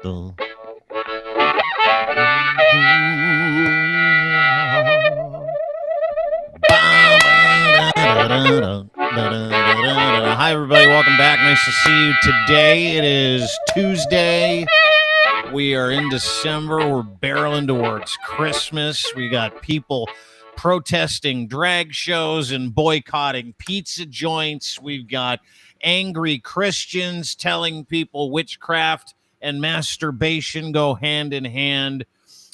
Dun. Hi, everybody. Welcome back. Nice to see you today. It is Tuesday. We are in December. We're barreling towards Christmas. We got people protesting drag shows and boycotting pizza joints. We've got angry Christians telling people witchcraft and masturbation go hand in hand.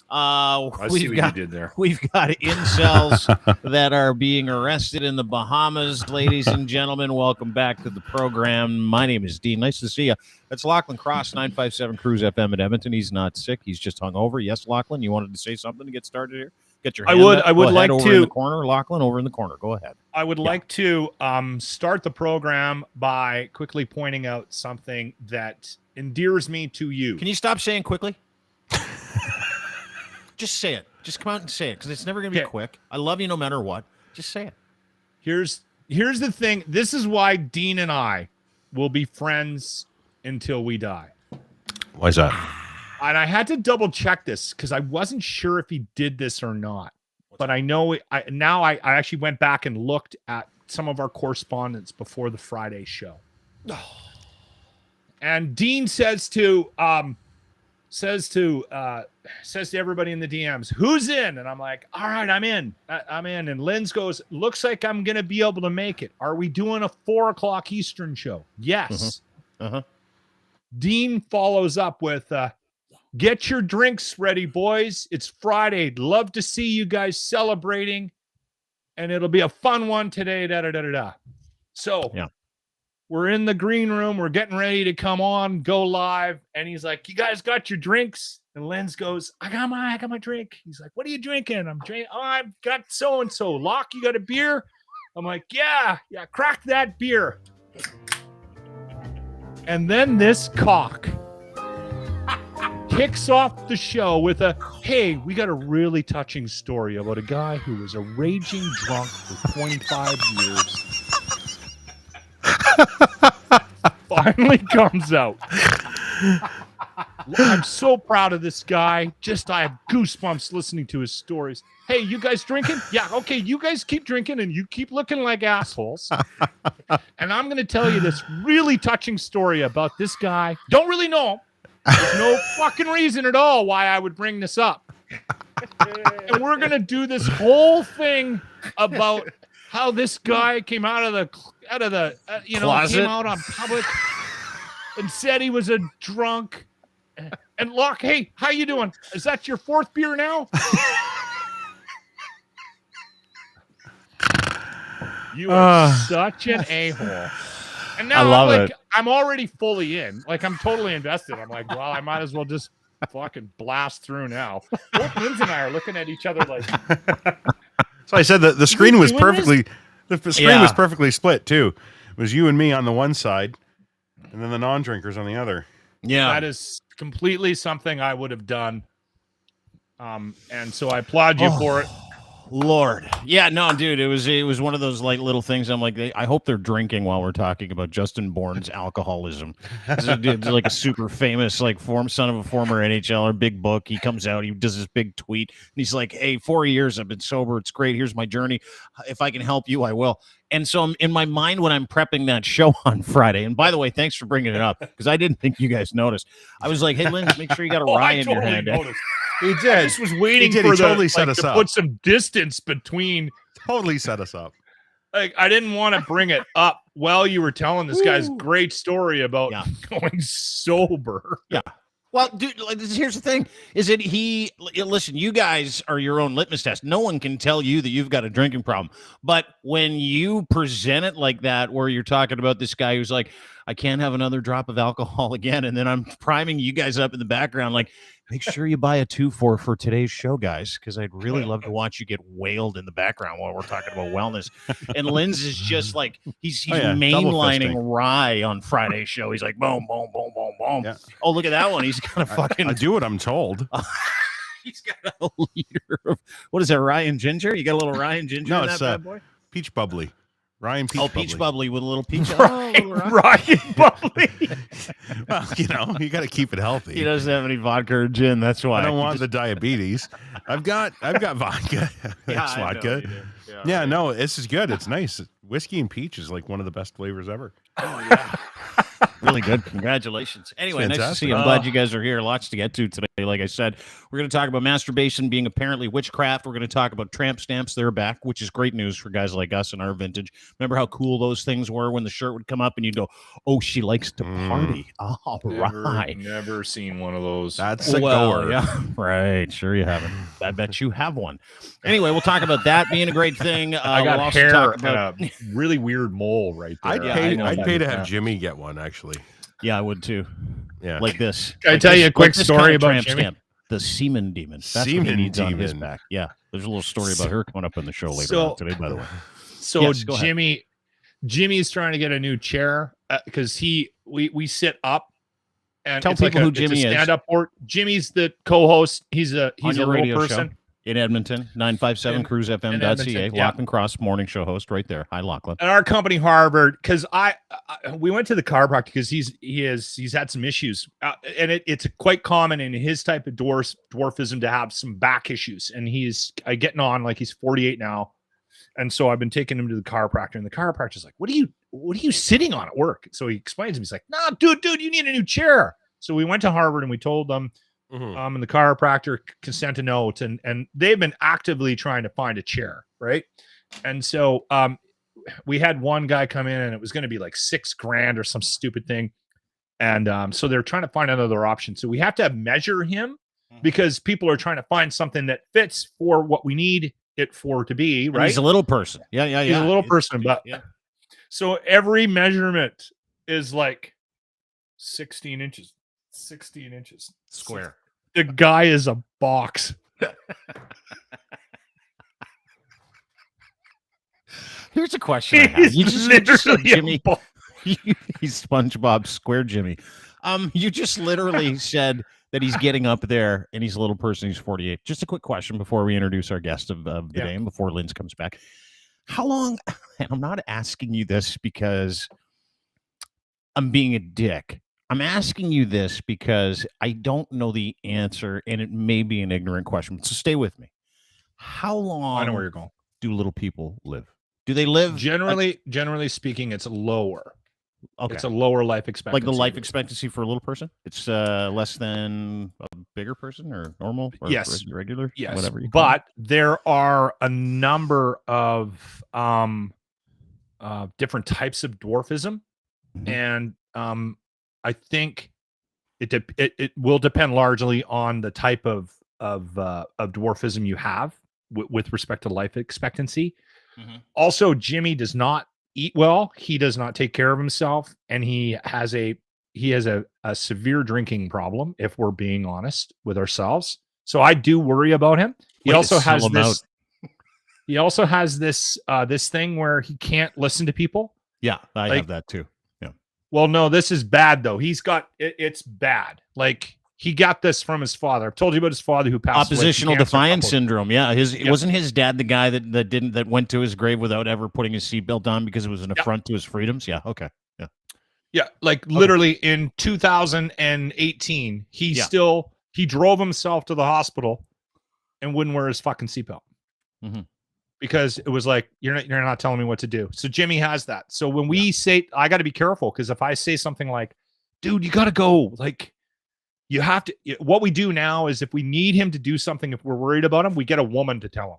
We've got incels that are being arrested in the Bahamas. Ladies and gentlemen, welcome back to the program. My name is Dean. Nice to see you. That's Lachlan Cross, 957 Cruise FM at Edmonton. He's not sick. He's just hungover. Yes, Lachlan, you wanted to say something to get started here? Get your hand up. I would like over to in the corner. Lachlan, over in the corner. Go ahead. I would like to start the program by quickly pointing out something that endears me to you. Can you stop saying quickly? Just say it. Just come out and say it, because it's never going to be quick. I love you no matter what. Just say it. Here's the thing. This is why Dean and I will be friends until we die. Why is that? And I had to double check this because I wasn't sure if he did this or not. But I know I actually went back and looked at some of our correspondence before the Friday show. And Dean says to everybody in the DMs, "Who's in?" And I'm like, "All right, I'm in. I'm in." And Linz goes, "Looks like I'm gonna be able to make it. Are we doing a 4:00 Eastern show?" Yes. Dean follows up with, "Get your drinks ready, boys. It's Friday. Love to see you guys celebrating, and it'll be a fun one today." Da da da da da. So yeah. We're in the green room. We're getting ready to come on, go live. And he's like, "You guys got your drinks?" And Lenz goes, I got my drink. He's like, "What are you drinking?" I'm drinking. "Oh, I've got so-and-so. Locke, you got a beer?" I'm like, yeah, crack that beer. And then this cock kicks off the show with "Hey, we got a really touching story about a guy who was a raging drunk for 25 years. Finally comes out. I'm so proud of this guy. I have goosebumps listening to his stories. "Hey, you guys drinking?" "Yeah, okay, you guys keep drinking and you keep looking like assholes. And I'm going to tell you this really touching story about this guy. Don't really know him. There's no fucking reason at all why I would bring this up. And we're going to do this whole thing about how this guy came out of the closet. Came out on public and said he was a drunk. And Locke, hey, how you doing? Is that your fourth beer now?" You are such an a-hole. And now I'm already fully in. Like, I'm totally invested. I'm like, well, I might as well just fucking blast through now. Both Linz and I are looking at each other like. So I said that the screen was perfectly. The screen was perfectly split too. It was you and me on the one side, and then the non-drinkers on the other. Yeah, that is completely something I would have done. And so I applaud you for it. Lord. Yeah, no, dude, it was one of those like little things. I'm like, I hope they're drinking while we're talking about Justin Bourne's alcoholism. It's like a super famous, like son of a former NHLer, big book. He comes out, he does this big tweet, and he's like, "Hey, 4 years I've been sober. It's great. Here's my journey. If I can help you, I will." And so in my mind, when I'm prepping that show on Friday, and by the way, thanks for bringing it up, because I didn't think you guys noticed. I was like, "Hey, Lynn, make sure you got a rye in your hand." He did. I just was waiting for to put some distance between. Totally set us up. Like, I didn't want to bring it up while you were telling this guy's great story about going sober. Yeah. Well, dude, here's the thing: is that listen, you guys are your own litmus test. No one can tell you that you've got a drinking problem. But when you present it like that, where you're talking about this guy who's like, "I can't have another drop of alcohol again," and then I'm priming you guys up in the background, like, "Make sure you buy a 2 for today's show, guys, because I'd really love to watch you get wailed in the background while we're talking about wellness." And Linz is just like, he's mainlining rye on Friday's show. He's like, boom, boom, boom, boom, boom. Yeah. Oh, look at that one. He's got a fucking. I do what I'm told. He's got a liter of, what is that, rye and ginger? You got a little rye and ginger? No, in it's that bad boy? peach bubbly. Ryan Peach. Oh, peach bubbly with a little peach. Ryan Bubbly. Well, you got to keep it healthy. He doesn't have any vodka or gin. That's why I don't want the diabetes. I've got vodka. That's vodka. Yeah, no, this is good. It's nice. Whiskey and peach is like one of the best flavors ever. Oh yeah. Really good. Congratulations. Anyway, nice to see you. I'm glad you guys are here. Lots to get to today. Like I said, we're going to talk about masturbation being apparently witchcraft. We're going to talk about tramp stamps. They're back, which is great news for guys like us in our vintage. Remember how cool those things were when the shirt would come up and you'd go, oh, she likes to party. All right. Never seen one of those. That's a goer. Yeah, right. Sure you haven't. I bet you have one. Anyway, we'll talk about that being a great thing. I got we'll hair and a really weird mole right there. I'd pay to have Jimmy get one, actually. Yeah, I would too. Yeah, like this. Can I tell you a quick story about Jimmy? Stamp, the semen demon. That's what he needs on his back. Yeah, there's a little story about her coming up on the show later on today, by the way. So yes, Jimmy's trying to get a new chair because we sit up. And tell people who Jimmy is. Stand up board. Jimmy's the co-host. He's a radio person. In Edmonton, 957cruisefm.ca, Lachlan Cross, morning show host right there. Hi, Lachlan. At our company, Harvard, because we went to the chiropractor because he's had some issues, and it's quite common in his type of dwarfism to have some back issues, and he's getting on, like he's 48 now, and so I've been taking him to the chiropractor, and the chiropractor's like, what are you sitting on at work? So he explains to me, he's like, no, dude, you need a new chair. So we went to Harvard and we told them. And the chiropractor sent a note, and they've been actively trying to find a chair, right? And so we had one guy come in, and it was going to be like $6,000 or some stupid thing, and so they're trying to find another option. So we have to measure him because people are trying to find something that fits for what we need it for to be, right? And he's a little person, yeah. He's a little person, but so every measurement is like 16 inches. 16 inches square. The guy is a box. Here's a question I have. You just said Jimmy. He's SpongeBob Square Jimmy. You just literally said that he's getting up there and he's a little person. He's 48. Just a quick question before we introduce our guest of the day and before Linz comes back. How long? And I'm not asking you this because I'm being a dick. I'm asking you this because I don't know the answer, and it may be an ignorant question. So stay with me. How long? I know where you're going. Do little people live? Do they live? Generally speaking, it's lower. Okay. It's a lower life expectancy. Like the life expectancy for a little person? It's less than a bigger person or normal? Or regular? Yes. Whatever you call it. There are a number of different types of dwarfism, and I think it will depend largely on the type of dwarfism you have with respect to life expectancy. Also, Jimmy does not eat well. He does not take care of himself, and he has a severe drinking problem. If we're being honest with ourselves, so I do worry about him. He also has this. He also has this this thing where he can't listen to people. Yeah, I have that too. Well, no, this is bad though. He's got it's bad. Like he got this from his father. I've told you about his father who passed oppositional defiance syndrome. Yeah, wasn't his dad the guy that went to his grave without ever putting his seatbelt on because it was an affront to his freedoms. Yeah, okay, yeah. Like literally in 2018, he drove himself to the hospital and wouldn't wear his fucking seatbelt. Because it was like, you're not telling me what to do. So Jimmy has that. So when we say, I got to be careful, because if I say something like, dude, you got to go, like, you have to, what we do now is if we need him to do something, if we're worried about him, we get a woman to tell him,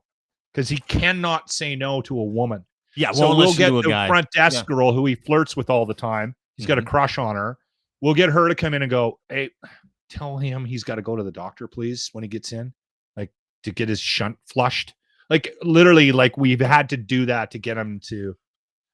because he cannot say no to a woman. Yeah. So we'll get the front desk girl who he flirts with all the time. He's got a crush on her. We'll get her to come in and go, hey, tell him he's got to go to the doctor, please, when he gets in, like to get his shunt flushed. Like literally, like we've had to do that to get him to.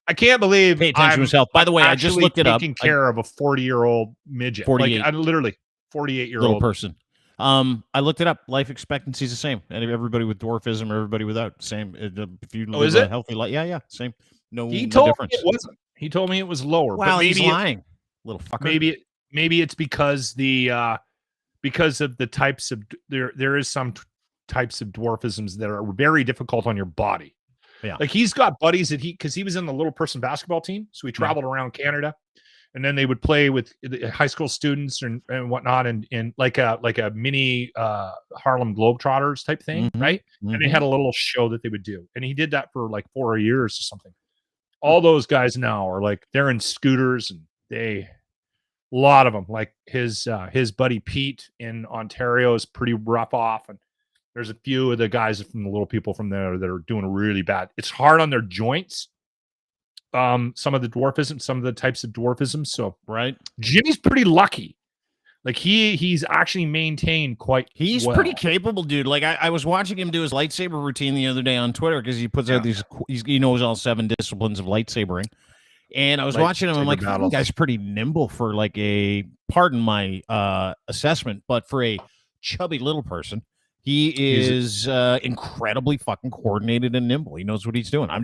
I can't believe pay attention to himself. By the way, I just looked it up. Taking care of a 40-year-old midget, 48, like, literally 48-year-old little person. I looked it up. Life expectancy is the same. And everybody with dwarfism, everybody without, same. If you live a healthy life, same. No, he told difference. me it wasn't. He told me it was lower. Well, but maybe he's lying, little fucker. Maybe it's because because of the types of there is some types of dwarfisms that are very difficult on your body. Yeah. Like he's got buddies that because he was in the little person basketball team. So he traveled around Canada. And then they would play with the high school students and whatnot, and like a mini Harlem Globetrotters type thing, right? And they had a little show that they would do, and he did that for like 4 years or something. All those guys now are like they're in scooters, and a lot of them, like his buddy Pete in Ontario is pretty rough off, and there's a few of the guys from the little people from there that are doing really bad. It's hard on their joints. Some of the dwarfism, some of the types of dwarfism. So right, Jimmy's pretty lucky. Like he's actually maintained quite. He's well. pretty capable, dude. Like I was watching him do his lightsaber routine the other day on Twitter because he puts out these. He knows all 7 disciplines of lightsabering, and I was watching him. I'm like, the guy's pretty nimble for like a. Pardon my assessment, but for a chubby little person, he is incredibly fucking coordinated and nimble. He knows what he's doing. I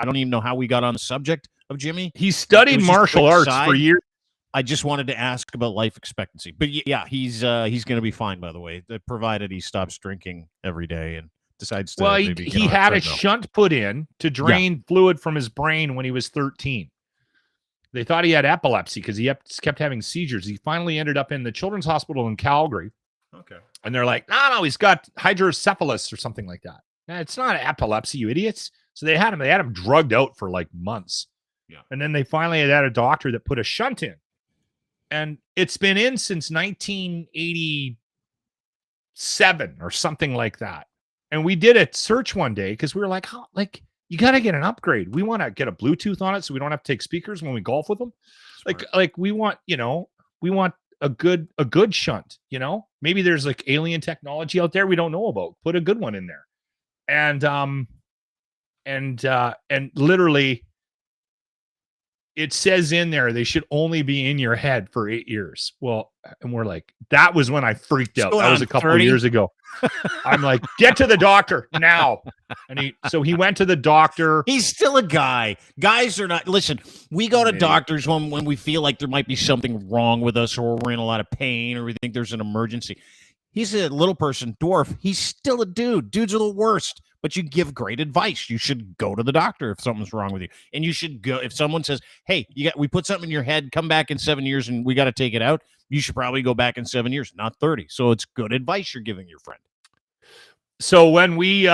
don't even know how we got on the subject of Jimmy. He studied martial arts for years. I just wanted to ask about life expectancy, but yeah, he's going to be fine. By the way, provided he stops drinking every day and decides to. Well, he had a shunt put in to drain fluid from his brain when he was 13. They thought he had epilepsy because he kept having seizures. He finally ended up in the Children's Hospital in Calgary. Okay, and they're like, no, he's got hydrocephalus or something like that. Nah, it's not epilepsy, you idiots. So they had him drugged out for like months. Yeah. And then they finally had a doctor that put a shunt in. And it's been in since 1987 or something like that. And we did a search one day because we were like, you got to get an upgrade. We want to get a Bluetooth on it so we don't have to take speakers when we golf with them. Smart. Like we want a good shunt, maybe there's like alien technology out there we don't know about. Put a good one in there. And literally it says in there they should only be in your head for 8 years. Well, and we're like, that was when I freaked out. That was a couple of years ago. I'm like, get to the doctor now. And so he went to the doctor. He's still a guy. Guys are not, listen, we go to doctors when we feel like there might be something wrong with us or we're in a lot of pain or we think there's an emergency. He's a little person, dwarf. He's still a dude. Dudes are the worst, but you give great advice. You should go to the doctor if something's wrong with you. And you should go, if someone says, hey, we put something in your head, come back in 7 years and we got to take it out. You should probably go back in 7 years, not 30. So it's good advice you're giving your friend. So when we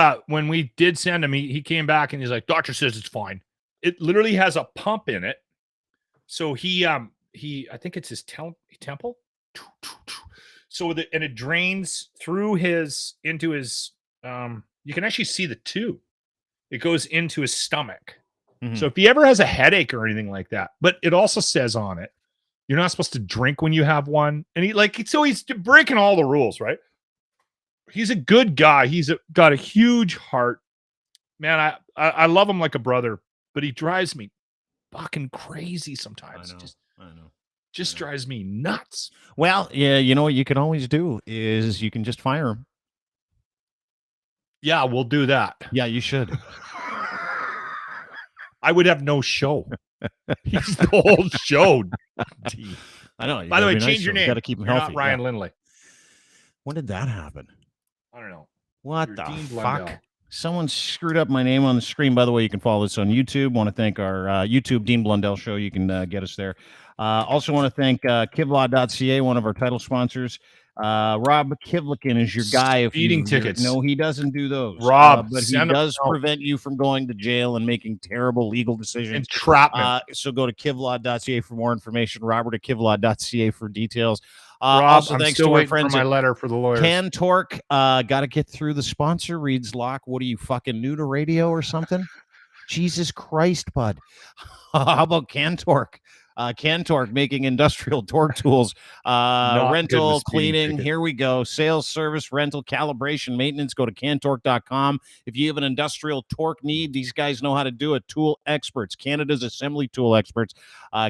did send him, he came back and he's like, doctor says it's fine. It literally has a pump in it. So I think it's his temple. So and it drains through into his, you can actually see the tube. It goes into his stomach. Mm-hmm. So if he ever has a headache or anything like that, but it also says on it, you're not supposed to drink when you have one. And he's breaking all the rules, right? He's a good guy. He's got a huge heart, man. I love him like a brother, but he drives me fucking crazy sometimes. I know. Just drives me nuts. Well, yeah, you know what you can always do is you can just fire him. Yeah, we'll do that. Yeah, you should. I would have no show. He's the whole show. I know. By the way, change your name. Got to keep him healthy. Not Ryan Lindley. When did that happen? I don't know. What the fuck? Someone screwed up my name on the screen. By the way, you can follow us on YouTube. Want to thank our YouTube Dean Blundell show. You can get us there. Also want to thank Kivlaw.ca, one of our title sponsors. Rob Kivlikin is your guy. Speeding tickets. No, he doesn't do those. Rob, but he does prevent you from going to jail and making terrible legal decisions. Entrapment. So go to Kivlaw.ca for more information. Robert at Kivlaw.ca for details. Rob, also, I'm thanks still to our waiting friends for my letter for the lawyers. Cantork. Got to get through the sponsor. Reads Locke. What are you, fucking new to radio or something? Jesus Christ, bud. How about Cantork? Cantork making industrial torque tools, rental, cleaning. Here we go. Sales, service, rental, calibration, maintenance. Go to cantork.com. If you have an industrial torque need, these guys know how to do it. Tool experts, Canada's assembly tool experts.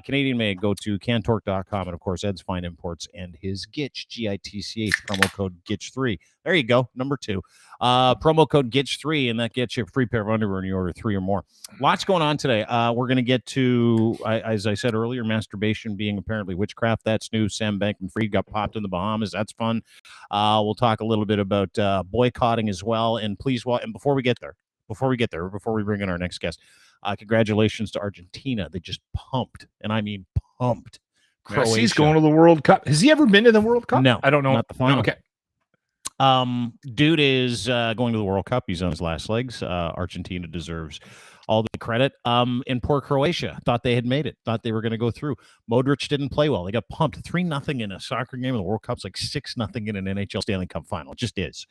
Canadian made. Go to cantork.com. And of course, Ed's Fine Imports and his Gitch, GITCH, promo code GITCH3. There you go. Number 2. Promo code GITCH3, and that gets you a free pair of underwear when you order 3 or more. Lots going on today. We're going to get to, as I said earlier, masturbation being apparently witchcraft. That's new. Sam Bankman-Fried got popped in the Bahamas. That's fun. We'll talk a little bit about boycotting as well. And please, and before we get there, before we get there, before we bring in our next guest, congratulations to Argentina. They just pumped, and I mean pumped. Croatia. Messi's going to the World Cup. Has he ever been to the World Cup? No, I don't know. Not the final. No, okay. Dude is going to the World Cup. He's on his last legs. Argentina deserves all the credit. And poor Croatia thought they had made it, thought they were going to go through. Modric didn't play well. They got pumped 3-0 in a soccer game. The World Cup's like 6-0 in an NHL Stanley Cup final. It just is.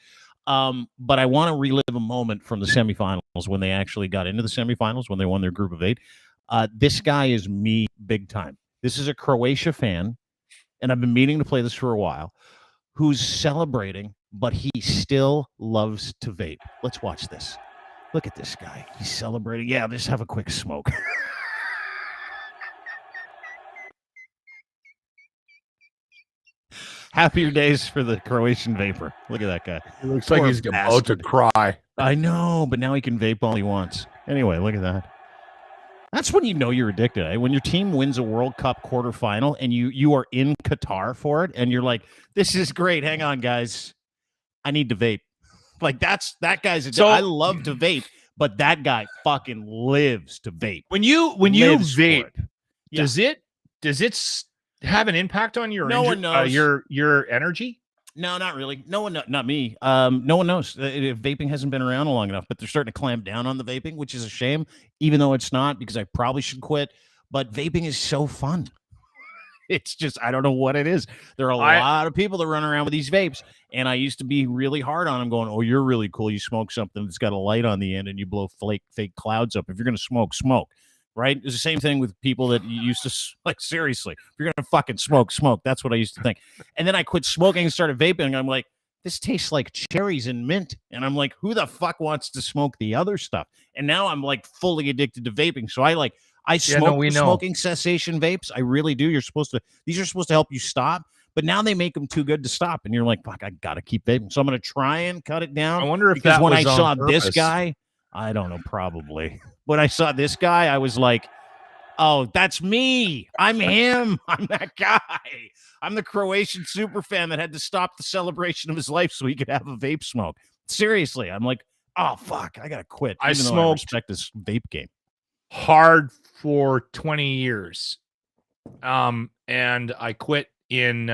But I want to relive a moment from the semifinals when they actually got into the semifinals, when they won their group of 8. This guy is me big time. This is a Croatia fan, and I've been meaning to play this for a while, who's celebrating, but he still loves to vape. Let's watch this. Look at this guy. He's celebrating. Yeah, just have a quick smoke. Happier days for the Croatian vapor. Look at that guy. It looks like he's about to cry. I know, but now he can vape all he wants. Anyway, look at that. That's when you know you're addicted. Eh? When your team wins a World Cup quarterfinal and you are in Qatar for it, and you're like, "This is great. Hang on, guys, I need to vape." Like that guy's. So, I love to vape, but that guy fucking lives to vape. When you vape, does it have an impact on your one knows your energy? No, not really. No one, not me. No one knows. Vaping hasn't been around long enough, but they're starting to clamp down on the vaping, which is a shame, even though it's not, because I probably should quit. But vaping is so fun. It's just, I don't know what it is. There are a lot of people that run around with these vapes, and I used to be really hard on them going, "Oh, you're really cool. You smoke something that's got a light on the end and you blow fake clouds up. If you're going to smoke, smoke." Right? It's the same thing with people that used to, like, seriously, if you're going to fucking smoke. That's what I used to think. And then I quit smoking and started vaping. And I'm like, this tastes like cherries and mint. And I'm like, who the fuck wants to smoke the other stuff? And now I'm like fully addicted to vaping. So I smoke smoking cessation vapes. I really do. These are supposed to help you stop. But now they make them too good to stop. And you're like, fuck, I got to keep vaping. So I'm going to try and cut it down. I wonder if because that when was I saw purpose. this guy, I don't know, probably. When I saw this guy, I was like, oh, that's me. I'm him. I'm that guy. I'm the Croatian super fan that had to stop the celebration of his life so he could have a vape smoke. Seriously. I'm like, oh, fuck, I got to quit. I respect this vape game. Hard for 20 years. And I quit in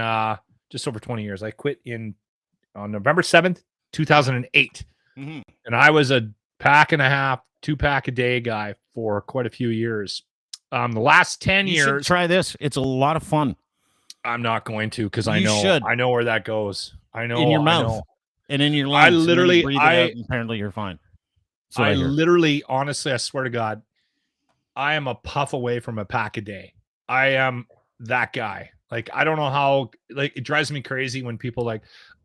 just over 20 years. I quit on November 7th, 2008. Mm-hmm. And I was a pack and a half, 2-pack a day guy for quite a few years. The last 10 years. Should try this. It's a lot of fun. I'm not going to, because I know where that goes. I know in your mouth and in your lungs. I literally, breathe it out, and apparently you're fine. I literally, honestly, I swear to God, I am a puff away from a pack a day. I am that guy. Like, I don't know how, like, it drives me crazy when people like,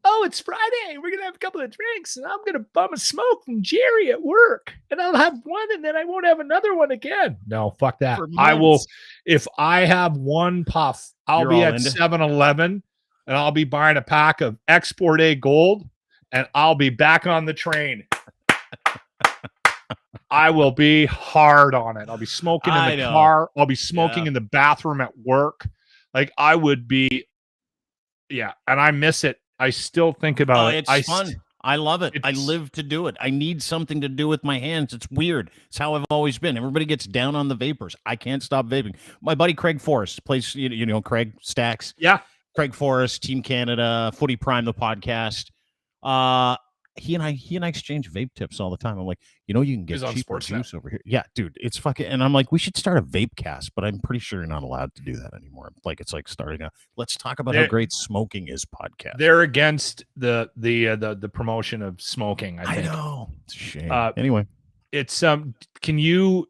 oh, it's Friday. We're going to have a couple of drinks and I'm going to bum a smoke from Jerry at work and I'll have one and then I won't have another one again. No, fuck that. I will. If I have one puff, I'll be at 7-Eleven and I'll be buying a pack of Export A Gold and I'll be back on the train. I will be hard on it. I'll be smoking in the car. I'll be smoking in the bathroom at work. Like, I would be. Yeah. And I miss it. I still think about it. It's fun. I love it. I live to do it. I need something to do with my hands. It's weird. It's how I've always been. Everybody gets down on the vapors. I can't stop vaping. My buddy Craig Forrest plays, Craig Stacks. Yeah. Craig Forrest, Team Canada, Footy Prime, the podcast. He and I exchange vape tips all the time. I'm like, you can get cheaper juice over here. Yeah, dude, it's fucking. And I'm like, we should start a vape cast, but I'm pretty sure you're not allowed to do that anymore. Like, it's like starting a let's talk about how great smoking is podcast. They're against the promotion of smoking. I think. Know it's a shame. Anyway, it's Can you?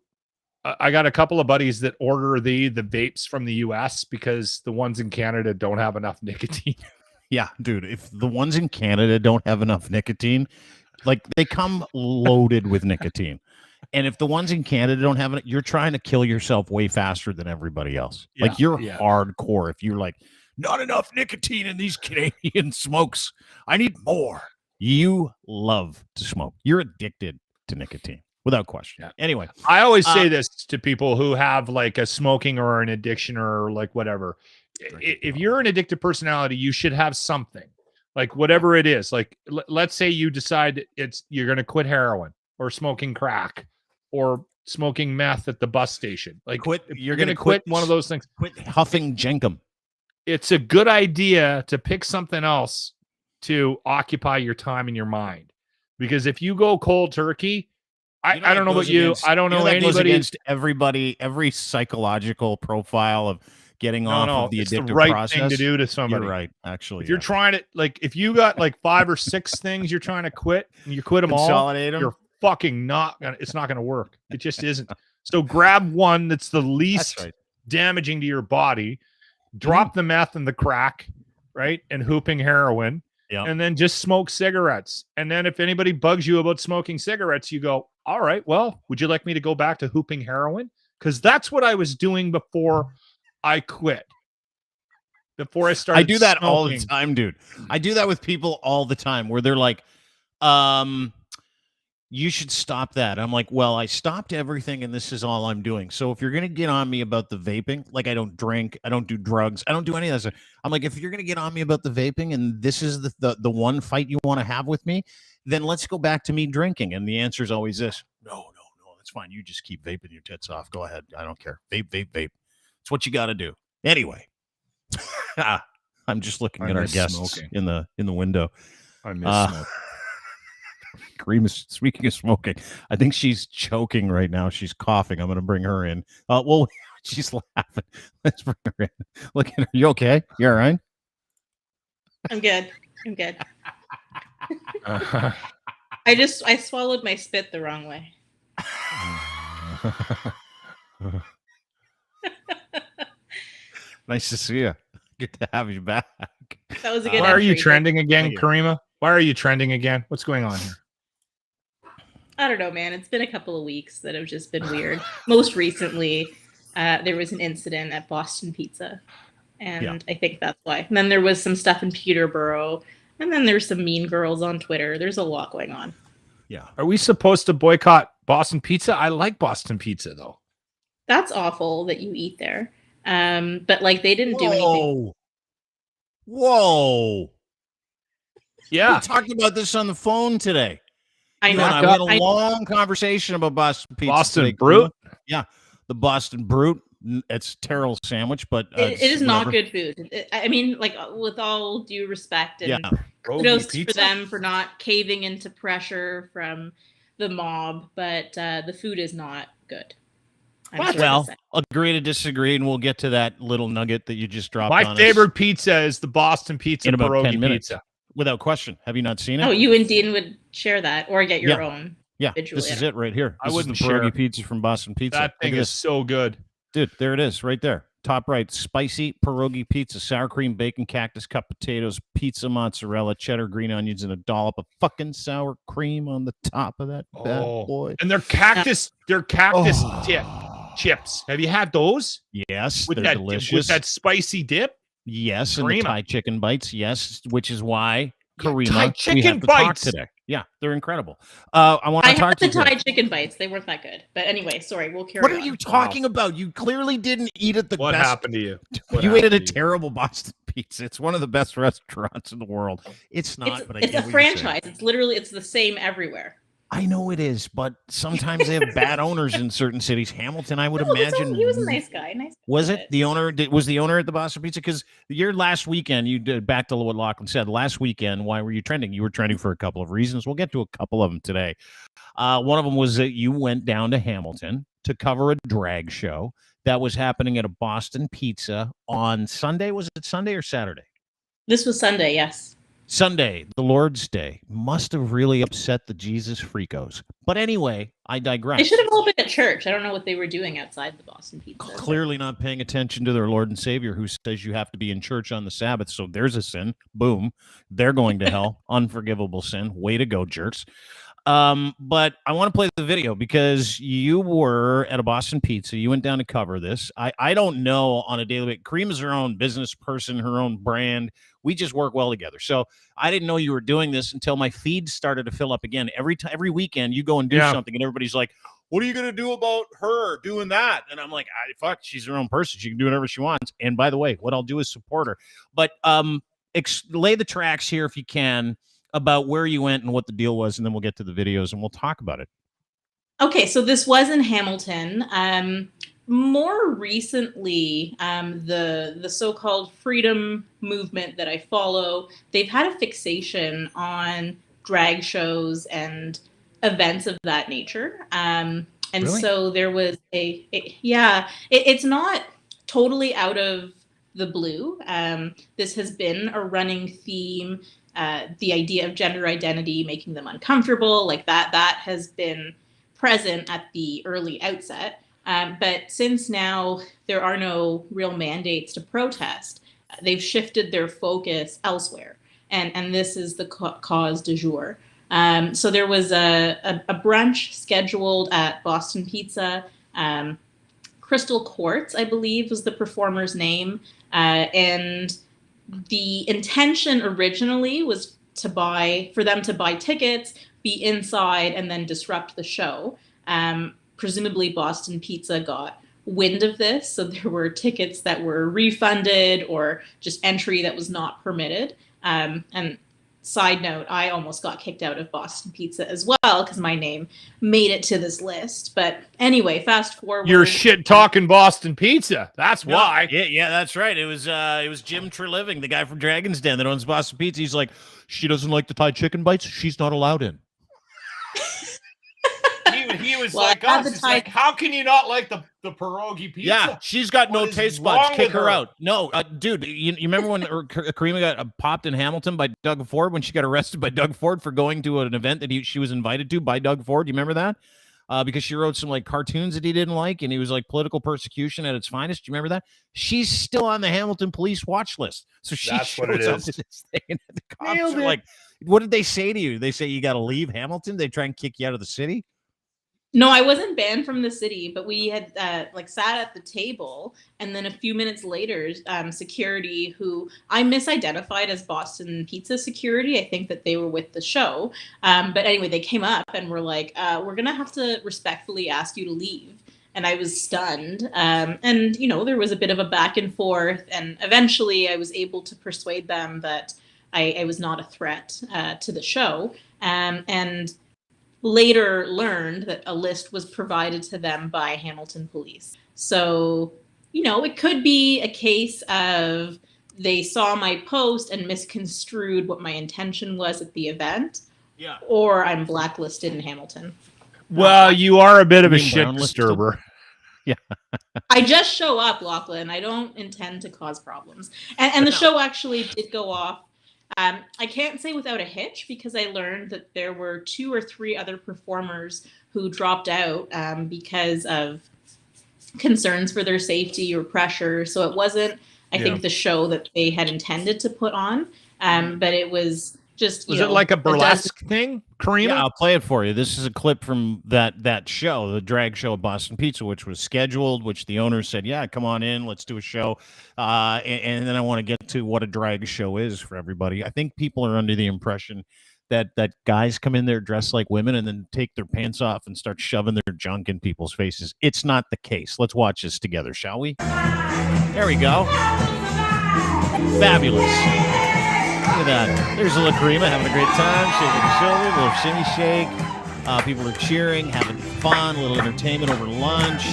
I got a couple of buddies that order the vapes from the U.S. because the ones in Canada don't have enough nicotine. Yeah, dude, if the ones in Canada don't have enough nicotine, like, they come loaded with nicotine. And if the ones in Canada don't have it, you're trying to kill yourself way faster than everybody else. Yeah, like, you're hardcore. If you're like, not enough nicotine in these Canadian smokes, I need more. You love to smoke. You're addicted to nicotine, without question. Yeah. Anyway, I always say this to people who have like a smoking or an addiction or like whatever. If you're an addicted personality, you should have something, like whatever it is. Like, let's say you decide you're going to quit heroin. or smoking crack or smoking meth at the bus station. Like, you're going to quit one of those things. Quit huffing jenkum. It's a good idea to pick something else to occupy your time and your mind. Because if you go cold turkey, I don't know about you. I don't know anybody. Goes against everybody, every psychological profile of getting off of the addictive the right process. thing to do to somebody. You're right, actually. If you're trying to, like, if you got like 5 or 6 things you're trying to quit and you quit them Consolidate all, them. you're fucking not gonna. It's not gonna work. It just isn't. So grab one that's the least damaging to your body. Drop the meth and the crack, right, and hooping heroin. Yeah. And then just smoke cigarettes. And then if anybody bugs you about smoking cigarettes, you go, all right, well, would you like me to go back to hooping heroin? Because that's what I was doing before I quit. Before I started I do that smoking. all the time, dude. I do that with people all the time where they're like, you should stop that. I'm like, well, I stopped everything and this is all I'm doing. So if you're going to get on me about the vaping, like I don't drink, I don't do drugs, I don't do any of that stuff. I'm like, if you're going to get on me about the vaping and this is the one fight you want to have with me, then let's go back to me drinking. And the answer is always this. No, that's fine. You just keep vaping your tits off. Go ahead. I don't care. Vape. It's what you got to do. Anyway, I'm just looking at our guests in the window. I miss smoking. Caryma, speaking of smoking, I think she's choking right now. She's coughing. I'm going to bring her in. Well, she's laughing. Let's bring her in. Look at her. You okay? You all right? I'm good. I swallowed my spit the wrong way. Nice to see you. Good to have you back. That was a good. Why are you trending again, Caryma? Why are you trending again? What's going on here? I don't know, man. It's been a couple of weeks that have just been weird. Most recently, there was an incident at Boston Pizza, and I think that's why. And then there was some stuff in Peterborough, and then there's some mean girls on Twitter. There's a lot going on. Yeah. Are we supposed to boycott Boston Pizza? I like Boston Pizza, though. That's awful that you eat there. But like they didn't do anything. Whoa. Yeah. We talked about this on the phone today. I know. We had a long conversation about Boston Pizza. Boston Brute? Yeah. The Boston Brute. It's Terrell's sandwich, but it is not good food. I mean, like, with all due respect, and kudos for them for not caving into pressure from the mob, but the food is not good. Well, agree to disagree, and we'll get to that little nugget that you just dropped. My favorite pizza is the Boston Pizza in about pierogi 10 minutes. Pizza. Without question. Have you not seen it? Oh, you and Dean would share that or get your own. Yeah, this is it right here. I wouldn't is the pierogi pizza from Boston Pizza. That thing is so good. Dude, there it is right there. Top right, spicy pierogi pizza, sour cream, bacon, cactus, cut potatoes, pizza, mozzarella, cheddar, green onions, and a dollop of fucking sour cream on the top of that bad boy. And they're cactus chips. Have you had those? Yes, they're delicious. With that spicy dip? Yes, and the Thai chicken bites. Yes, which is why Caryma, Thai chicken bites today. Yeah, they're incredible. I want to talk to you. I had the Thai chicken bites. They weren't that good. But anyway, sorry, we'll carry on. What are you talking about? You clearly didn't eat at the What best. happened to you? You ate at a terrible Boston Pizza. It's one of the best restaurants in the world. It's not, but it's a franchise. It's the same everywhere. I know it is, but sometimes they have bad owners in certain cities. Hamilton, I would imagine. He was a nice guy. Was it the owner? Was the owner at the Boston Pizza? Because your last weekend, you did back to what Lachlan said. Last weekend, why were you trending? You were trending for a couple of reasons. We'll get to a couple of them today. One of them was that you went down to Hamilton to cover a drag show that was happening at a Boston Pizza on Sunday. Was it Sunday or Saturday? This was Sunday, yes. Sunday, the Lord's Day, must have really upset the Jesus freakos. But anyway, I digress. They should have all been at church. I don't know what they were doing outside the Boston Pizza. Clearly not paying attention to their Lord and Savior who says you have to be in church on the Sabbath. So there's a sin. Boom. They're going to hell. Unforgivable sin. Way to go, jerks. But I want to play the video because you were at a Boston Pizza. You went down to cover this. I don't know on a daily basis. Caryma's her own business person, her own brand. We just work well together. So I didn't know you were doing this until my feed started to fill up again. Every weekend you go and do something and everybody's like, what are you going to do about her doing that? And I'm like, fuck, she's her own person. She can do whatever she wants. And by the way, what I'll do is support her. But lay the tracks here if you can about where you went and what the deal was, and then we'll get to the videos and we'll talk about it. Okay, so this was in Hamilton. More recently, the so-called freedom movement that I follow, they've had a fixation on drag shows and events of that nature. And Really? so there was it's not totally out of the blue. This has been a running theme. The idea of gender identity making them uncomfortable, like that has been present at the early outset. But since now there are no real mandates to protest, they've shifted their focus elsewhere. And this is the cause du jour. So there was a brunch scheduled at Boston Pizza. Crystal Quartz, I believe, was the performer's name. And the intention originally was for them to buy tickets, be inside, and then disrupt the show. Presumably Boston Pizza got wind of this, so there were tickets that were refunded or just entry that was not permitted. And side note, I almost got kicked out of Boston Pizza as well because my name made it to this list. But anyway, fast forward. You're shit talking Boston Pizza. That's why. Yeah, that's right. It was Jim Treliving, the guy from Dragon's Den that owns Boston Pizza. He's like, she doesn't like the Thai chicken bites. She's not allowed in. He was like us. It's like, how can you not like the pierogi pizza? Yeah, she's got no taste buds. Kick her out. No, dude, you remember when Caryma got popped in Hamilton by Doug Ford when she got arrested by Doug Ford for going to an event that she was invited to by Doug Ford? You remember that? Because she wrote some like cartoons that he didn't like, and he was like political persecution at its finest. Do you remember that? She's still on the Hamilton police watch list. So she shows up to this thing, and the cops are like, what did they say to you? They say you got to leave Hamilton? They try and kick you out of the city? No, I wasn't banned from the city, but we had sat at the table, and then a few minutes later, security, who I misidentified as Boston Pizza security, I think that they were with the show. But anyway, they came up and were like, "We're gonna have to respectfully ask you to leave." And I was stunned. And there was a bit of a back and forth, and eventually, I was able to persuade them that I was not a threat to the show. And later learned that a list was provided to them by Hamilton police. So, it could be a case of they saw my post and misconstrued what my intention was at the event. Yeah. Or I'm blacklisted in Hamilton. Well, you are a bit of a shit disturber. Yeah. I just show up, Lachlan. I don't intend to cause problems. And the show actually did go off. I can't say without a hitch, because I learned that there were 2 or 3 other performers who dropped out because of concerns for their safety or pressure. So it wasn't, I think, the show that they had intended to put on, but it was just, was it like a burlesque thing, Caryma? Yeah, I'll play it for you. This is a clip from that show, the drag show at Boston Pizza, which was scheduled, which the owner said, yeah, come on in, let's do a show. And then I want to get to what a drag show is for everybody. I think people are under the impression that guys come in there dressed like women and then take their pants off and start shoving their junk in people's faces. It's not the case. Let's watch this together, shall we? There we go. Fabulous. Look at that. There's a little Caryma having a great time, shaking the shoulder, a little shimmy shake. People are cheering, having fun, a little entertainment over lunch.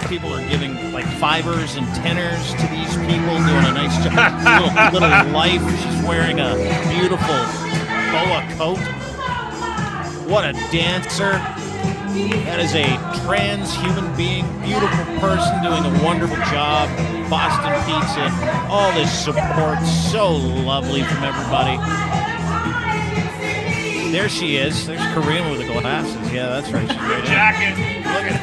People are giving like 5ers and 10ers to these people, doing a nice job. little life. She's wearing a beautiful boa coat. What a dancer. That is a trans human being, beautiful person doing a wonderful job. Boston Pizza, all this support, so lovely from everybody. There she is. There's Caryma with the glasses. Yeah, that's right. She's right. Jacket. Look at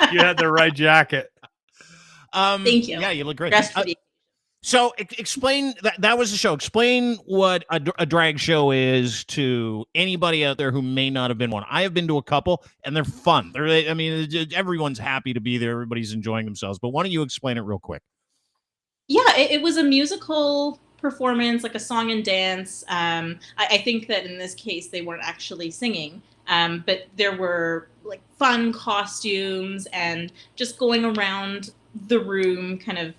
it. You had the right jacket. Thank you. Yeah, you look great. So explain that was the show. Explain what a drag show is to anybody out there who may not have been one. I have been to a couple, and they're fun. Everyone's happy to be there. Everybody's enjoying themselves. But why don't you explain it real quick? Yeah, it was a musical performance, like a song and dance. I think that in this case, they weren't actually singing, but there were like fun costumes and just going around the room kind of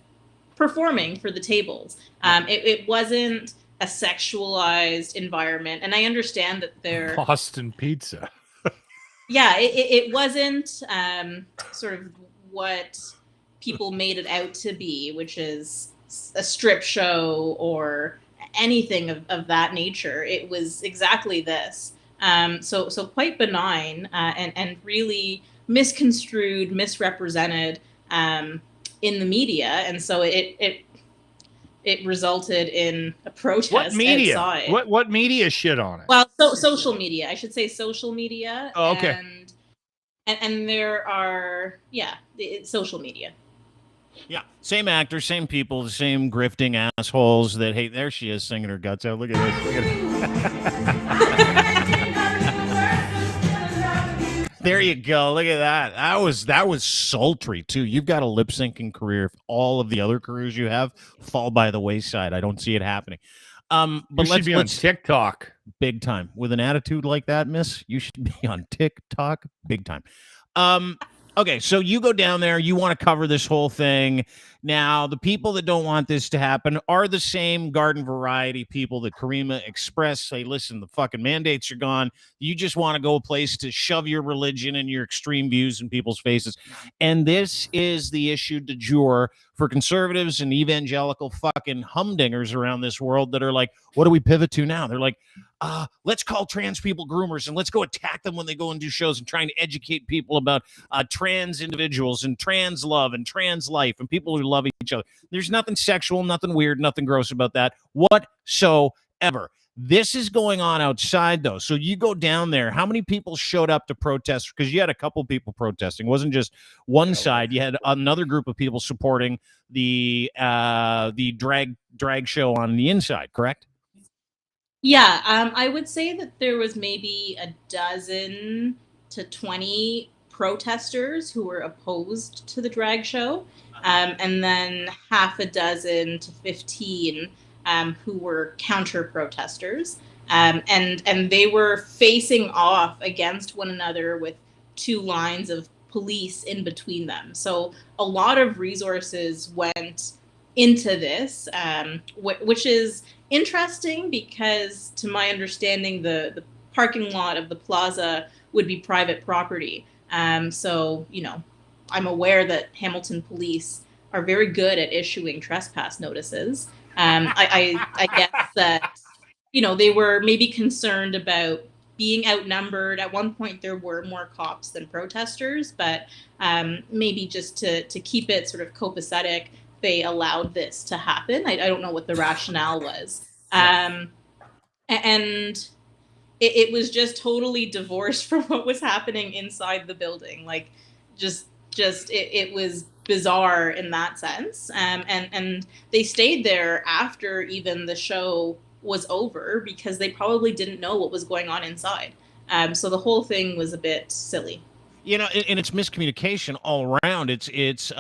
performing for the tables. It wasn't a sexualized environment. And I understand that they're Boston Pizza. Yeah, it wasn't sort of what people made it out to be, which is a strip show or anything of that nature. It was exactly this. So quite benign and really misconstrued, misrepresented in the media. And so it resulted in a protest. What media? Outside. What media shit on it? Well, social media. I should say social media. Oh, okay. And there are social media. Yeah, same actors, same people, the same grifting assholes that hate. There she is singing her guts out. Look at this. Look at it. There you go. Look at that. That was sultry too. You've got a lip syncing career. If all of the other careers you have fall by the wayside, I don't see it happening. But you should be on TikTok big time with an attitude like that, miss. You should be on TikTok big time. Okay, so you go down there, you want to cover this whole thing. Now, the people that don't want this to happen are the same garden variety people that Caryma express. Say, listen, the fucking mandates are gone. You just want to go a place to shove your religion and your extreme views in people's faces. And this is the issue du jour for conservatives and evangelical fucking humdingers around this world that are like, what do we pivot to now? They're like, let's call trans people groomers and let's go attack them when they go and do shows and trying to educate people about trans individuals and trans love and trans life and people who love each other. There's nothing sexual, nothing weird, nothing gross about that whatsoever. This is going on outside, though. So you go down there. How many people showed up to protest? Because you had a couple people protesting. It wasn't just one side. You had another group of people supporting the drag show on the inside, correct? Yeah, I would say that there was maybe 12 to 20 protesters who were opposed to the drag show, and then half a dozen to 15 who were counter protesters, and they were facing off against one another with two lines of police in between them. So a lot of resources went into this, which is interesting because, to my understanding, the parking lot of the plaza would be private property. So, I'm aware that Hamilton police are very good at issuing trespass notices. I guess that, they were maybe concerned about being outnumbered. At one point, there were more cops than protesters, but maybe just to keep it sort of copacetic, they allowed this to happen. I don't know what the rationale was. And it was just totally divorced from what was happening inside the building. Like, it was bizarre in that sense. And they stayed there after even the show was over because they probably didn't know what was going on inside. So the whole thing was a bit silly. And it's miscommunication all around. It's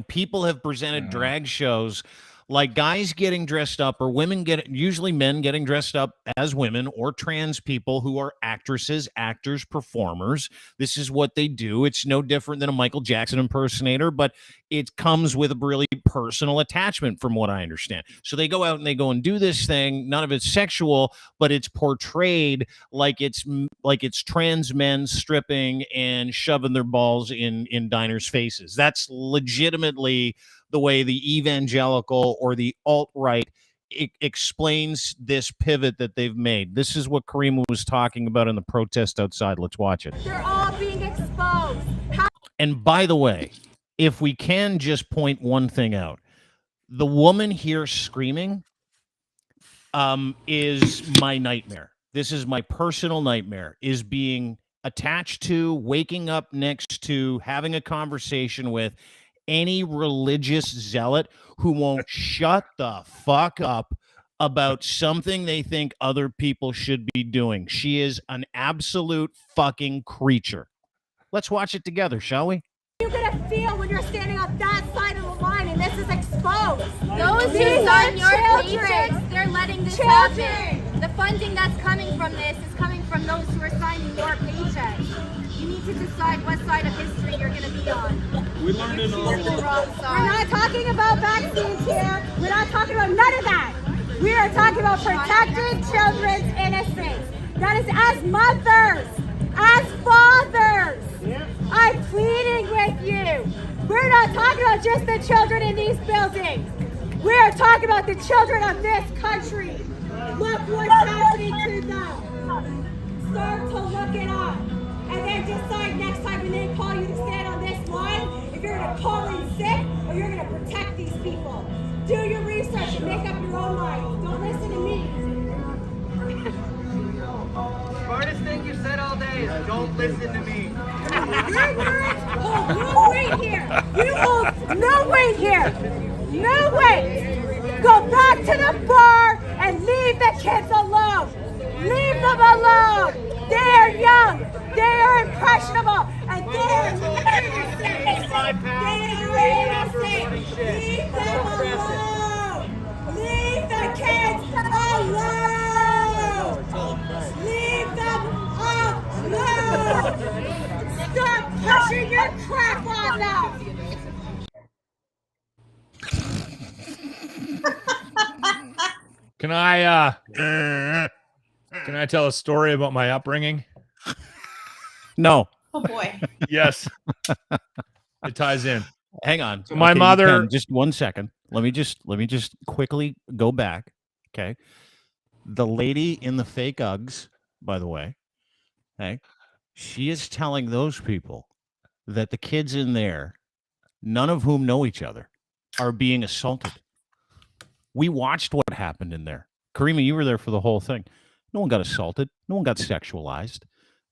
people have presented drag shows like guys getting dressed up or usually men getting dressed up as women or trans people who are actresses, actors, performers. This is what they do. It's no different than a Michael Jackson impersonator, but it comes with a really personal attachment from what I understand. So they go out and they go and do this thing. None of it's sexual, but it's portrayed like it's trans men stripping and shoving their balls in diners' faces. That's legitimately the way the evangelical or the alt-right explains this pivot that they've made. This is what Caryma was talking about in the protest outside. Let's watch it. They're all being exposed. And by the way, if we can just point one thing out, the woman here screaming is my nightmare. This is my personal nightmare, is being attached to, waking up next to, having a conversation with any religious zealot who won't shut the fuck up about something they think other people should be doing. She is an absolute fucking creature. Let's watch it together, shall we? You're gonna feel when you're standing on that side of the line and this is exposed. Those who sign your paychecks, they're letting this happen. The funding that's coming from this is coming from those who are signing your paychecks. You need to decide what side of history you're going to be on. We learned it all. We're not talking about vaccines here. We're not talking about none of that. We are talking about protecting children's innocence. That is as mothers, as fathers. I'm pleading with you. We're not talking about just the children in these buildings. We're talking about the children of this country. Look what's happening to them. Start to look it up. And then decide next time when they call you to stand on this line, if you're going to call in sick or you're going to protect these people. Do your research and make up your own mind. Don't listen to me. Smartest thing you've said all day is don't listen to me. Your words hold no weight here. You hold no weight here. No weight. Go back to the bar and leave the kids alone. Leave them alone. They are young. They are impressionable. And they are innocent. They are innocent. Leave them alone. Leave the kids alone. Leave them alone. Stop pushing your crap on them. Can I tell a story about my upbringing? No. Oh boy. Yes. It ties in. Hang on. So my you mother- can. Just 1 second. Let me just quickly go back. Okay. The lady in the fake Uggs, by the way, okay, she is telling those people that the kids in there, none of whom know each other, are being assaulted. We watched what happened in there. Caryma, you were there for the whole thing. No one got assaulted. No one got sexualized.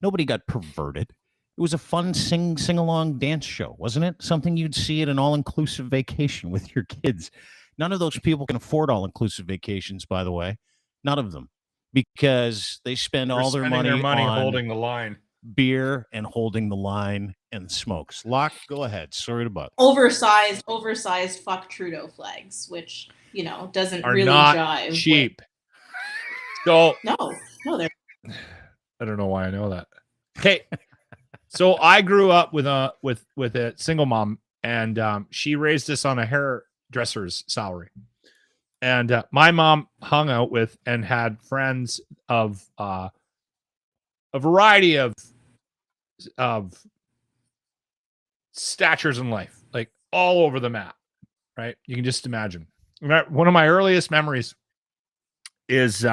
Nobody got perverted. It was a fun sing-along dance show, wasn't it? Something you'd see at an all-inclusive vacation with your kids. None of those people can afford all-inclusive vacations, by the way. None of them. Because they spend all their money on holding the line. beer and holding the line and smokes. Locke, go ahead. Sorry to butt. Oversized fuck Trudeau flags, which, doesn't Are really not jive. cheap. So No, they're I don't know why I know that. Okay. So I grew up with a single mom, and she raised us on a hairdresser's salary. And my mom hung out with and had friends of a variety of statures in life, like all over the map, right? You can just imagine. One of my earliest memories is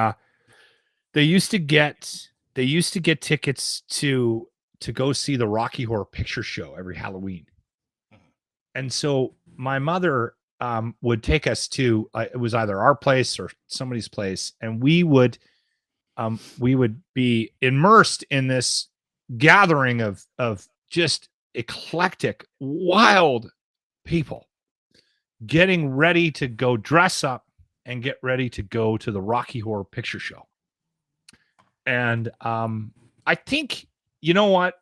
they used to get tickets to go see the Rocky Horror Picture Show every Halloween. And so my mother would take us to it was either our place or somebody's place, and we would be immersed in this gathering of just eclectic, wild people getting ready to go dress up and get ready to go to the Rocky Horror Picture Show. And I think, you know what?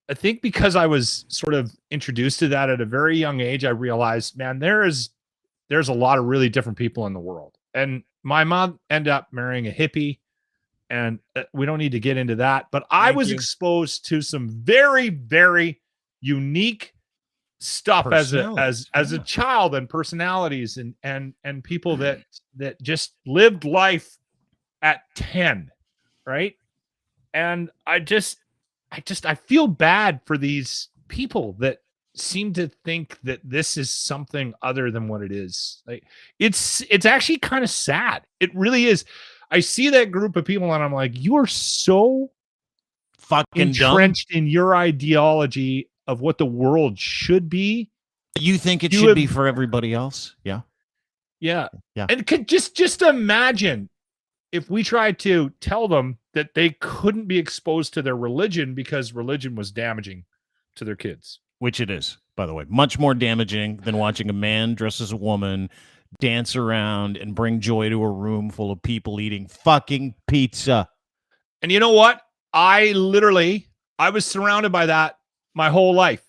I think because I was sort of introduced to that at a very young age, I realized, man, there's a lot of really different people in the world. And my mom ended up marrying a hippie, and we don't need to get into that. But I was exposed to some very, very unique stuff as a child, and personalities and people that just lived life at 10, right? And I feel bad for these people that seem to think that this is something other than what it is. Like it's actually kind of sad. It really is. I see that group of people and I'm like, you are so fucking entrenched dumb in your ideology of what the world should be. You think it should be for everybody else? Yeah. Yeah. Yeah. And just imagine if we tried to tell them that they couldn't be exposed to their religion because religion was damaging to their kids. Which it is, by the way. Much more damaging than watching a man dress as a woman dance around and bring joy to a room full of people eating fucking pizza. And you know what? I was surrounded by that my whole life.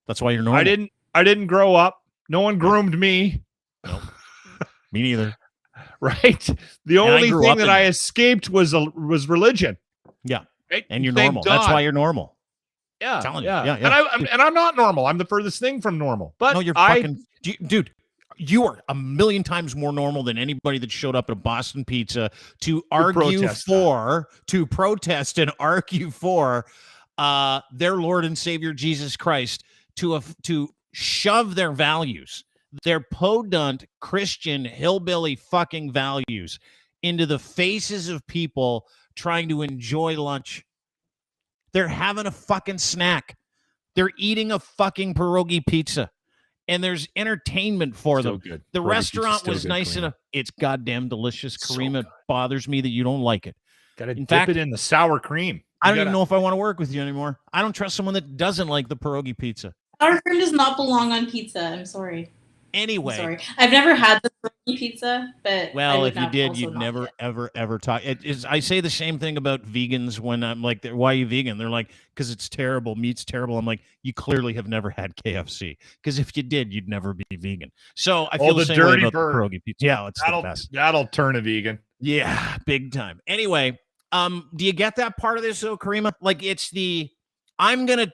That's why you're normal. I didn't grow up. No one groomed me. Nope. Me neither. Right? The only thing that I escaped was religion. Yeah. Right? And you're Thank normal. God. That's why you're normal. Yeah. I'm telling you. Yeah. Yeah. And I'm not normal. I'm the furthest thing from normal. But no, you're fucking dude. You are a million times more normal than anybody that showed up at a Boston Pizza to protest and argue for their Lord and Savior Jesus Christ, to shove their values, their podunk Christian hillbilly fucking values, into the faces of people trying to enjoy lunch. They're having a fucking snack. They're eating a fucking pierogi pizza. And there's entertainment for them. Good. The Pierogi restaurant pizza's was still good, nice Caryma. enough. It's goddamn delicious, So Caryma. It good. bothers me that you don't like it. Gotta In dip fact, it in the sour cream. I don't even know if I want to work with you anymore. I don't trust someone that doesn't like the pierogi pizza. Sour cream does not belong on pizza. I'm sorry. Anyway, I'm sorry. I've never had the pierogi pizza, but well, if you did, you'd never, ever talk. I say the same thing about vegans when I'm like, why are you vegan? They're like, because it's terrible. Meat's terrible. I'm like, you clearly have never had KFC. Because if you did, you'd never be vegan. So I feel the same way about the pierogi pizza. Yeah, it's the best. That'll turn a vegan. Yeah, big time. Anyway, do you get that part of this though, Caryma? Like, it's the I'm gonna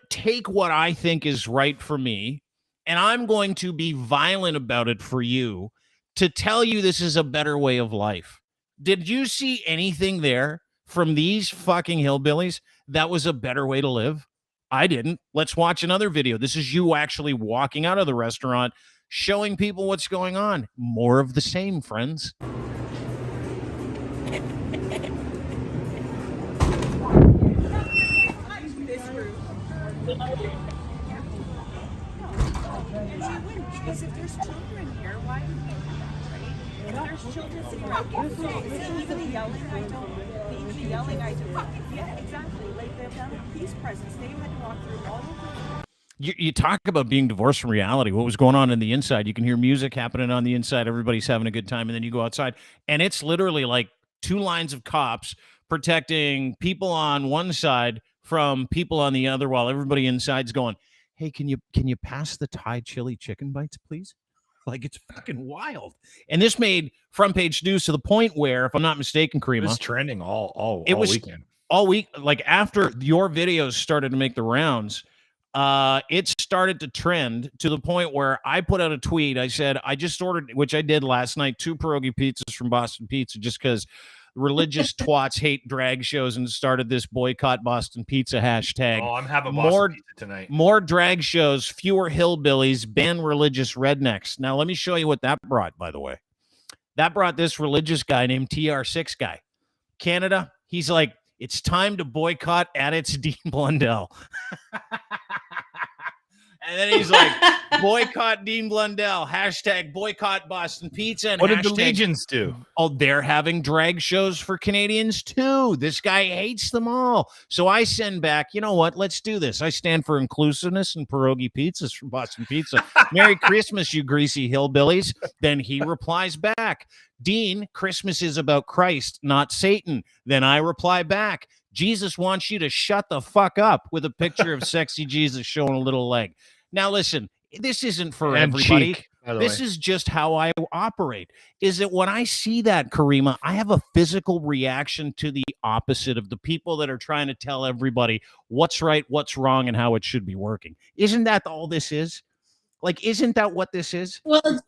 take what I think is right for me, and I'm going to be violent about it for you, to tell you this is a better way of life. Did you see anything there from these fucking hillbillies that was a better way to live? I didn't. Let's watch another video. This is you actually walking out of the restaurant, showing people what's going on. More of the same, friends. Because if there's children here, why would we have, right? If there's children here, even yelling, I don't. Yeah, exactly. Like they've done a peace presence. They had to walk through all of You talk about being divorced from reality. What was going on in the inside? You can hear music happening on the inside. Everybody's having a good time. And then you go outside, and it's literally like two lines of cops protecting people on one side from people on the other, while everybody inside's going, hey, can you pass the Thai chili chicken bites, please? Like, it's fucking wild. And this made front page news to the point where, if I'm not mistaken, Caryma, It was trending all weekend. All week. Like, after your videos started to make the rounds, it started to trend to the point where I put out a tweet. I said, I just ordered, which I did last night, 2 pierogi pizzas from Boston Pizza, just because religious twats hate drag shows and started this boycott Boston Pizza hashtag. Oh, I'm having Boston Pizza tonight. More drag shows, fewer hillbillies, ban religious rednecks. Now, let me show you what that brought, by the way. That brought this religious guy named TR6 guy. Canada, he's like, it's time to boycott at its Dean Blundell. And then he's like, boycott Dean Blundell, hashtag boycott Boston Pizza. And what did the Legions do? Oh, they're having drag shows for Canadians too. This guy hates them all. So I send back, you know what? Let's do this. I stand for inclusiveness and pierogi pizzas from Boston Pizza. Merry Christmas, you greasy hillbillies. Then he replies back, Dean, Christmas is about Christ, not Satan. Then I reply back, Jesus wants you to shut the fuck up, with a picture of sexy Jesus showing a little leg. Now, listen, this isn't for everybody. Cheek, this is just how I operate. Is that when I see that, Caryma, I have a physical reaction to the opposite of the people that are trying to tell everybody what's right, what's wrong, and how it should be working. Isn't that all this is? Like, isn't that what this is? Well,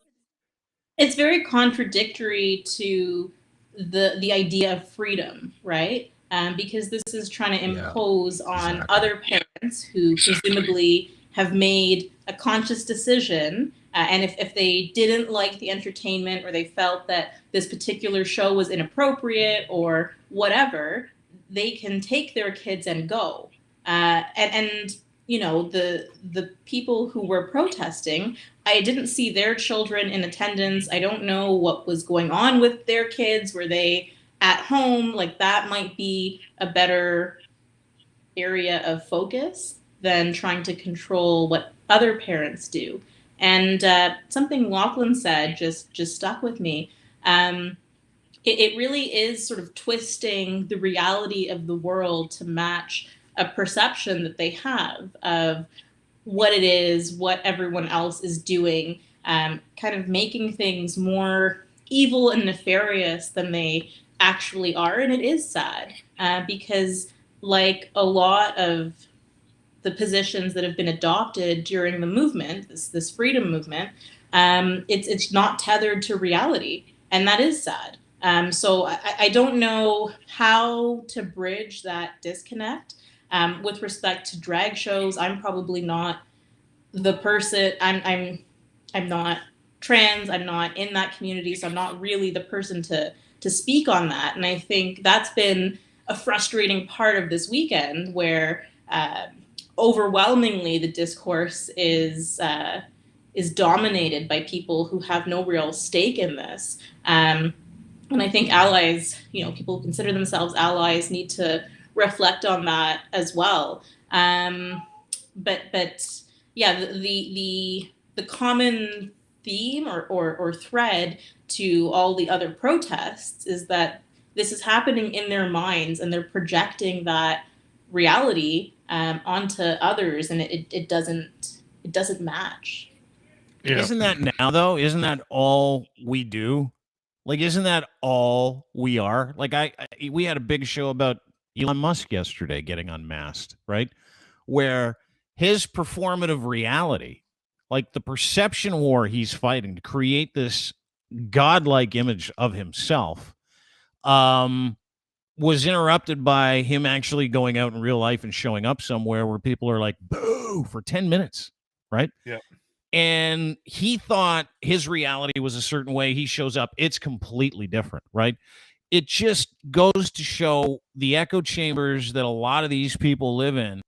it's very contradictory to the idea of freedom, right? Because this is trying to impose on other parents who presumably have made a conscious decision. And if they didn't like the entertainment, or they felt that this particular show was inappropriate or whatever, they can take their kids and go. And you know, the people who were protesting, I didn't see their children in attendance. I don't know what was going on with their kids. Were they at home? Like, that might be a better area of focus than trying to control what other parents do. And something Lachlan said just stuck with me. It really is sort of twisting the reality of the world to match a perception that they have of what it is, what everyone else is doing, kind of making things more evil and nefarious than they actually are. And it is sad because, like a lot of the positions that have been adopted during the movement, this freedom movement, it's not tethered to reality, and that is sad. So I don't know how to bridge that disconnect. With respect to drag shows, I'm probably not the person. I'm not trans. I'm not in that community, so I'm not really the person to speak on that. And I think that's been a frustrating part of this weekend, where overwhelmingly the discourse is dominated by people who have no real stake in this. And I think allies, people who consider themselves allies, need to reflect on that as well. But yeah, the common theme or thread to all the other protests is that this is happening in their minds, and they're projecting that reality onto others, and it doesn't match. Yeah. Isn't that now though? Isn't that all we do? Like, isn't that all we are? Like, we had a big show about Elon Musk yesterday getting unmasked, right? Where his performative reality, like the perception war he's fighting to create this godlike image of himself, was interrupted by him actually going out in real life and showing up somewhere where people are like, boo, for 10 minutes, right? Yeah. And he thought his reality was a certain way. He shows up, it's completely different, right? It just goes to show the echo chambers that a lot of these people live in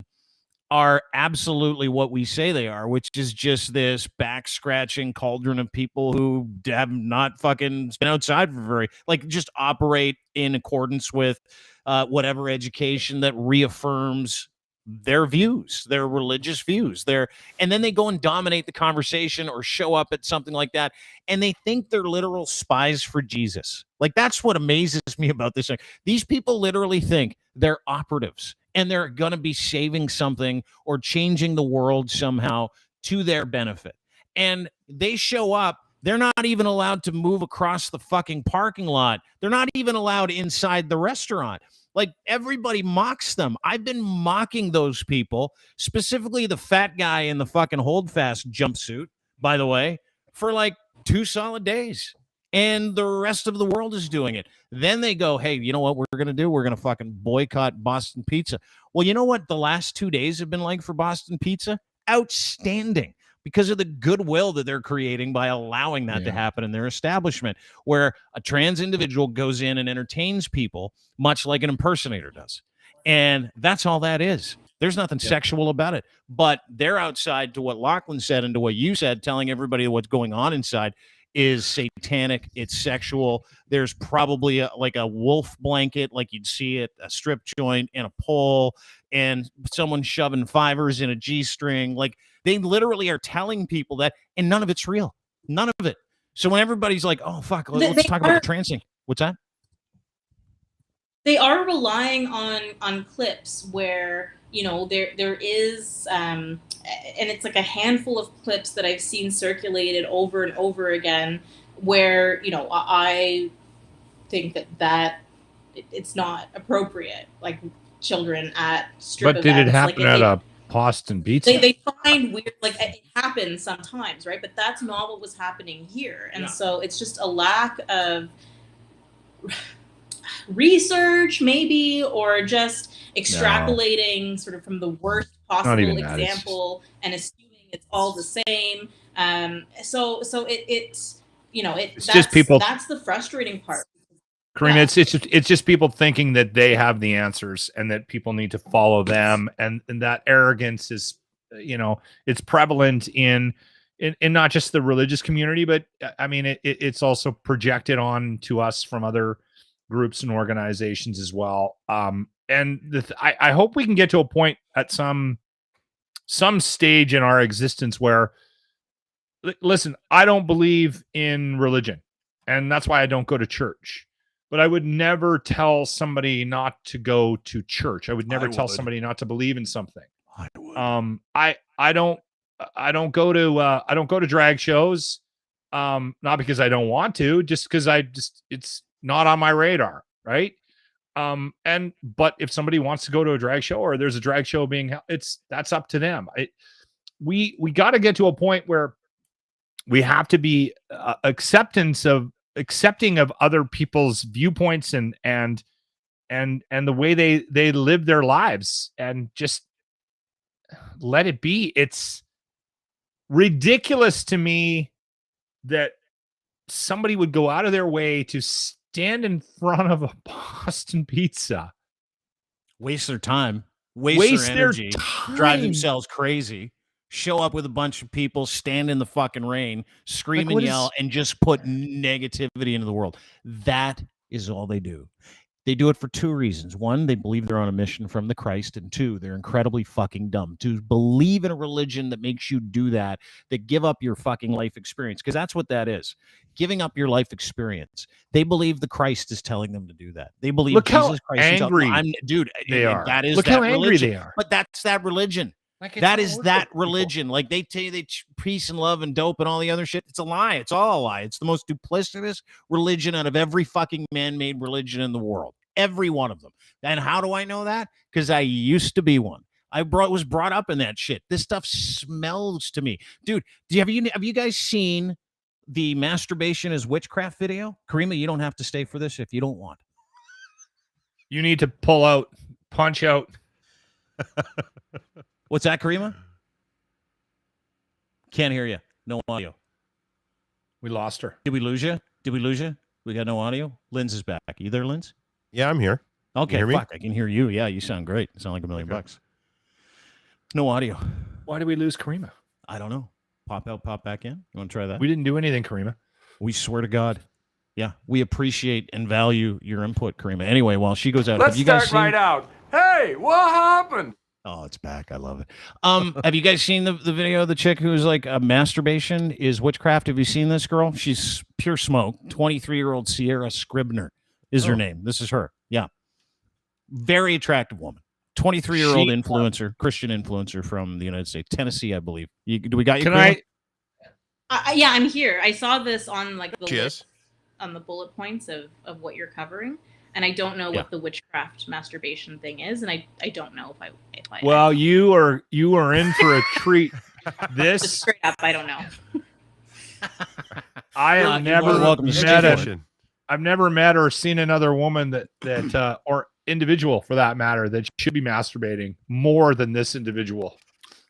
are absolutely what we say they are, which is just this back-scratching cauldron of people who have not fucking been outside for just operate in accordance with whatever education that reaffirms their views, their religious views, and then they go and dominate the conversation or show up at something like that, and they think they're literal spies for Jesus. Like, that's what amazes me about this. These people literally think they're operatives, and they're going to be saving something or changing the world somehow to their benefit. And they show up, they're not even allowed to move across the fucking parking lot. They're not even allowed inside the restaurant. Like, everybody mocks them. I've been mocking those people, specifically the fat guy in the fucking holdfast jumpsuit, by the way, for like 2 solid days. And the rest of the world is doing it. Then they go, hey, you know what we're going to do? We're going to fucking boycott Boston Pizza. Well, you know what the last 2 days have been like for Boston Pizza? Outstanding. Because of the goodwill that they're creating by allowing that to happen in their establishment, where a trans individual goes in and entertains people much like an impersonator does. And that's all that is. There's nothing sexual about it. But they're outside, to what Lachlan said and to what you said, telling everybody what's going on inside is satanic. It's sexual. There's probably a wolf blanket like you'd see at a strip joint, and a pole, and someone shoving fivers in a G-string. Like, they literally are telling people that, and none of it's real. None of it. So when everybody's like, oh, fuck, let's talk about the trans thing. What's that? They are relying on clips where, there is, and it's like a handful of clips that I've seen circulated over and over again, where, I think that it's not appropriate. Like, children at strip But events. did it happen at a Boston Pizza? They find weird, like, it happens sometimes, right? But that's not what was happening here. And so it's just a lack of research, maybe, or just extrapolating sort of from the worst possible example and assuming it's all the same. So it's just people. That's the frustrating part. Caryma, it's just people thinking that they have the answers and that people need to follow them, and that arrogance is, it's prevalent in not just the religious community, but I mean it's also projected on to us from other groups and organizations as well. And I hope we can get to a point at some stage in our existence where, listen, I don't believe in religion, and that's why I don't go to church. But I would never tell somebody not to go to church. I would never tell somebody not to believe in something. I would. I don't go to drag shows, not because I don't want to, just because it's not on my radar, right? But if somebody wants to go to a drag show or there's a drag show being held, that's up to them. We got to get to a point where we have to be accepting of other people's viewpoints and the way they live their lives, and just let it be. It's ridiculous to me that somebody would go out of their way to stand in front of a Boston Pizza, waste their time, waste their energy, drive themselves crazy, show up with a bunch of people, stand in the fucking rain, scream and yell, and just put negativity into the world. That is all they do. They do it for two reasons. One, they believe they're on a mission from the Christ, and two, they're incredibly fucking dumb. To believe in a religion that makes you do that give up your fucking life experience, because that's what that is. Giving up your life experience. They believe the Christ is telling them to do that. They believe Look Jesus Christ is angry they are. That is Look that how angry religion. they are. But that's that religion. Like, that is that religion. Like they tell you they peace and love and dope and all the other shit. It's a lie. It's all a lie. It's the most duplicitous religion out of every fucking man-made religion in the world. Every one of them. And how do I know that? Because I used to be one. I was brought up in that shit. This stuff smells to me. Dude, have you guys seen the Masturbation is Witchcraft video? Caryma, you don't have to stay for this if you don't want. You need to pull out, punch out. What's that, Caryma? Can't hear you. No audio. We lost her. Did we lose you? We got no audio? Linz is back. You there, Linz? Yeah, I'm here. Okay, hear me? fuck. I can hear you. Yeah, you sound great. You sound like $1 million bucks. No audio. Why did we lose Caryma? I don't know. Pop out, pop back in. You want to try that? We didn't do anything, Caryma. We swear to God. Yeah, we appreciate and value your input, Caryma. Anyway, while she goes out, Let's have you guys start right out. Hey, what happened? Oh, it's back. I love it. Have you guys seen the video of the chick who's like a Masturbation is Witchcraft? Have you seen this girl? She's pure smoke. 23-year-old Sierra Scribner is her name. This is her. Yeah. Very attractive woman. 23-year-old influencer, Christian influencer from the United States, Tennessee, I believe. Do we got you? Yeah, I'm here. I saw this on like the list, on the bullet points of what you're covering, and I don't know what the witchcraft masturbation thing is, and I don't know if I. Well, you are in for a treat. This just straight up, I don't know. I have never met or seen another woman that or individual for that matter that should be masturbating more than this individual.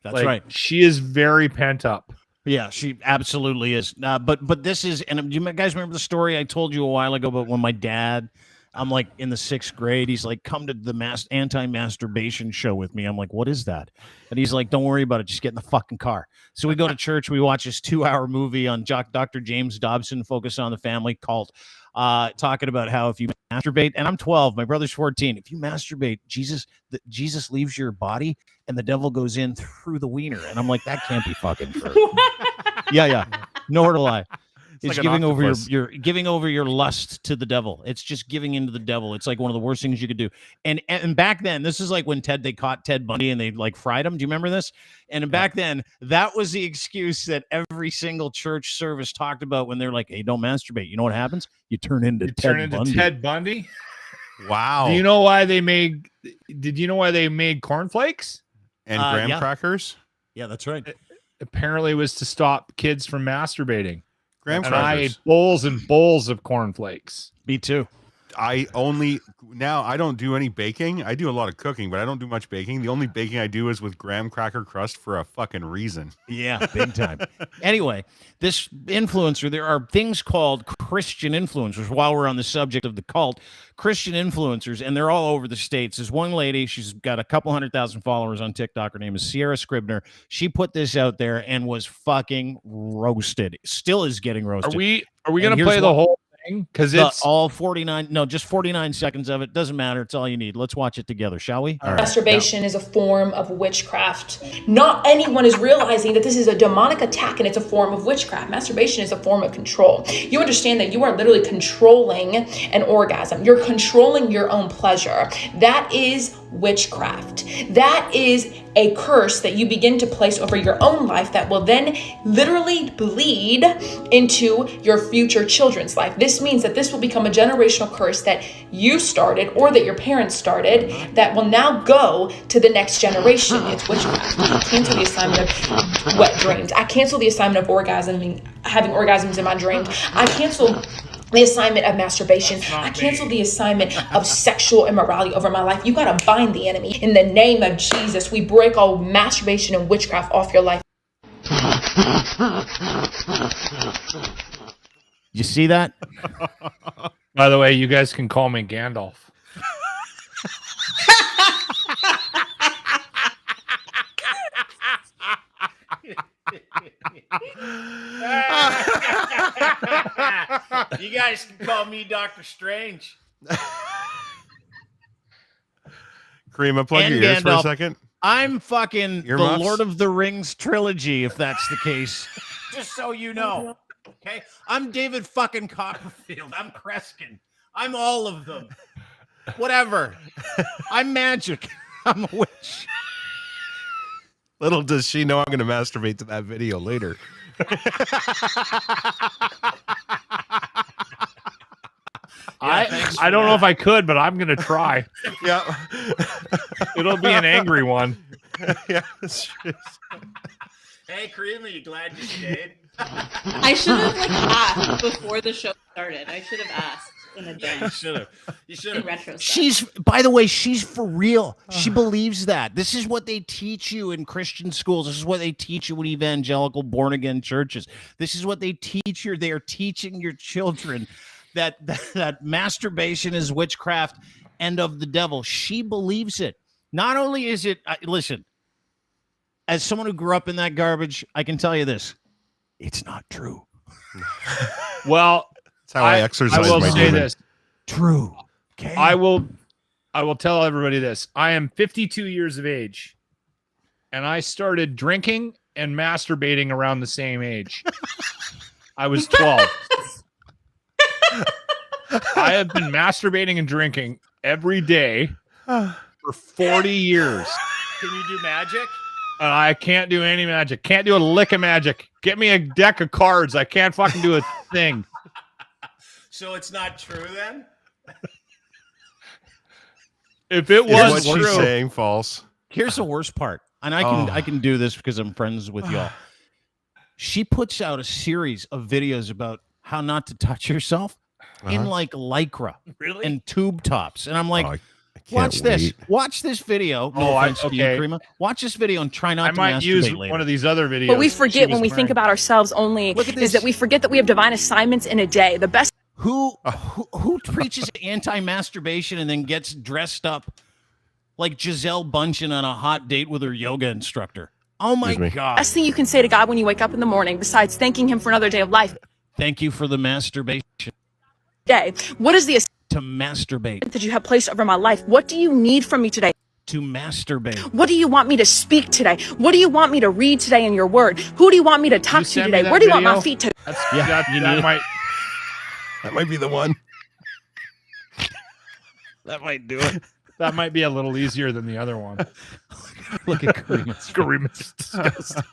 That's right. She is very pent up. Yeah, she absolutely is. But this is, and do you guys remember the story I told you a while ago about when my dad, I'm like in the 6th grade, he's like, come to the anti-masturbation show with me. I'm like, what is that? And he's like, don't worry about it. Just get in the fucking car. So we go to church. We watch this 2-hour movie on Dr. James Dobson, Focus on the Family Cult, talking about how if you masturbate, and I'm 12, my brother's 14. If you masturbate, Jesus leaves your body and the devil goes in through the wiener. And I'm like, that can't be fucking true. Yeah. Nowhere to lie. It's like giving over your lust to the devil. It's just giving into the devil. It's like one of the worst things you could do. And back then, this is like when they caught Ted Bundy and they like fried him. Do you remember this? And back then, that was the excuse that every single church service talked about when they're like, "Hey, don't masturbate." You know what happens? You turn into Ted Bundy. Wow. Do you know why they made? Did you know why they made cornflakes and graham crackers? Yeah, that's right. Apparently, it was to stop kids from masturbating. Graham and crackers. I ate bowls and bowls of cornflakes. Me too. I don't do any baking. I do a lot of cooking, but I don't do much baking. The only baking I do is with graham cracker crust for a fucking reason. Yeah, big time. Anyway, this influencer, there are things called Christian influencers. While we're on the subject of the cult, Christian influencers, and they're all over the States. There's one lady, she's got a couple 100,000 followers on TikTok. Her name is Sierra Scribner. She put this out there and was fucking roasted. Still is getting roasted. Are we going to play the whole thing? Because it's all 49. No, just 49 seconds of it. Doesn't matter. It's all you need. Let's watch it together, shall we? Right. Masturbation is a form of witchcraft. Not anyone is realizing that this is a demonic attack and it's a form of witchcraft. Masturbation is a form of control. You understand that you are literally controlling an orgasm. You're controlling your own pleasure. That is witchcraft. That is a curse that you begin to place over your own life that will then literally bleed into your future children's life. This means that this will become a generational curse that you started or that your parents started that will now go to the next generation. It's witchcraft. I cancel the assignment of wet dreams. I cancel the assignment of having orgasms in my dreams. I cancel the assignment of masturbation. I cancel the assignment of sexual immorality over my life. You got to bind the enemy. In the name of Jesus, we break all masturbation and witchcraft off your life. You see that? By the way, you guys can call me Gandalf. You guys can call me Dr. Strange. Caryma, plug your ears for a second. I'm fucking Earmuffs? the Lord of the Rings trilogy, if that's the case. Just so you know. Okay? I'm David fucking Copperfield. I'm Kreskin. I'm all of them. Whatever. I'm magic. I'm a witch. Little does she know I'm going to masturbate to that video later. I don't know if I could, but I'm gonna try. Yeah, it'll be an angry one. Yeah, that's true. Hey, Caryma, you glad you stayed? I should have asked before the show started. I should have asked in advance. You should have. You should have. In retrospect. She's, by the way, she's for real. She believes that. This is what they teach you in Christian schools. This is what they teach you in evangelical born again churches. This is what they teach you. They are teaching your children that masturbation is witchcraft and of the devil. She believes it. Not only is it, listen, as someone who grew up in that garbage, I can tell you this. It's not true. Well, that's how I exercise. I will my say demon. this. True. Okay. I will tell everybody this. I am 52 years of age, and I started drinking and masturbating around the same age. I was 12. I have been masturbating and drinking every day for 40 years. Can you do magic? I can't do any magic. Can't do a lick of magic. Get me a deck of cards. I can't fucking do a thing. So it's not true then? If it was what true, she's saying false. Here's the worst part. And I can do this because I'm friends with y'all. She puts out a series of videos about how not to touch yourself in like Lycra and tube tops. And I'm like, watch this. Watch this video. No offense to you, Caryma. Watch this video and try not to masturbate use later. one of these other videos. But we forget when we think about ourselves only is that we forget that we have divine assignments in a day. The best. Who preaches anti-masturbation and then gets dressed up like Giselle Bundchen on a hot date with her yoga instructor? Oh my God. Best thing you can say to God when you wake up in the morning, besides thanking him for another day of life. Thank you for the masturbation. Day. What is the to masturbate that you have placed over my life? What do you need from me today? To masturbate. What do you want me to speak today? What do you want me to read today in your word? Who do you want me to talk to today? Where do you want my feet to? That might be the one. That might do it. That might be a little easier than the other one. Look at Caryma's disgusting.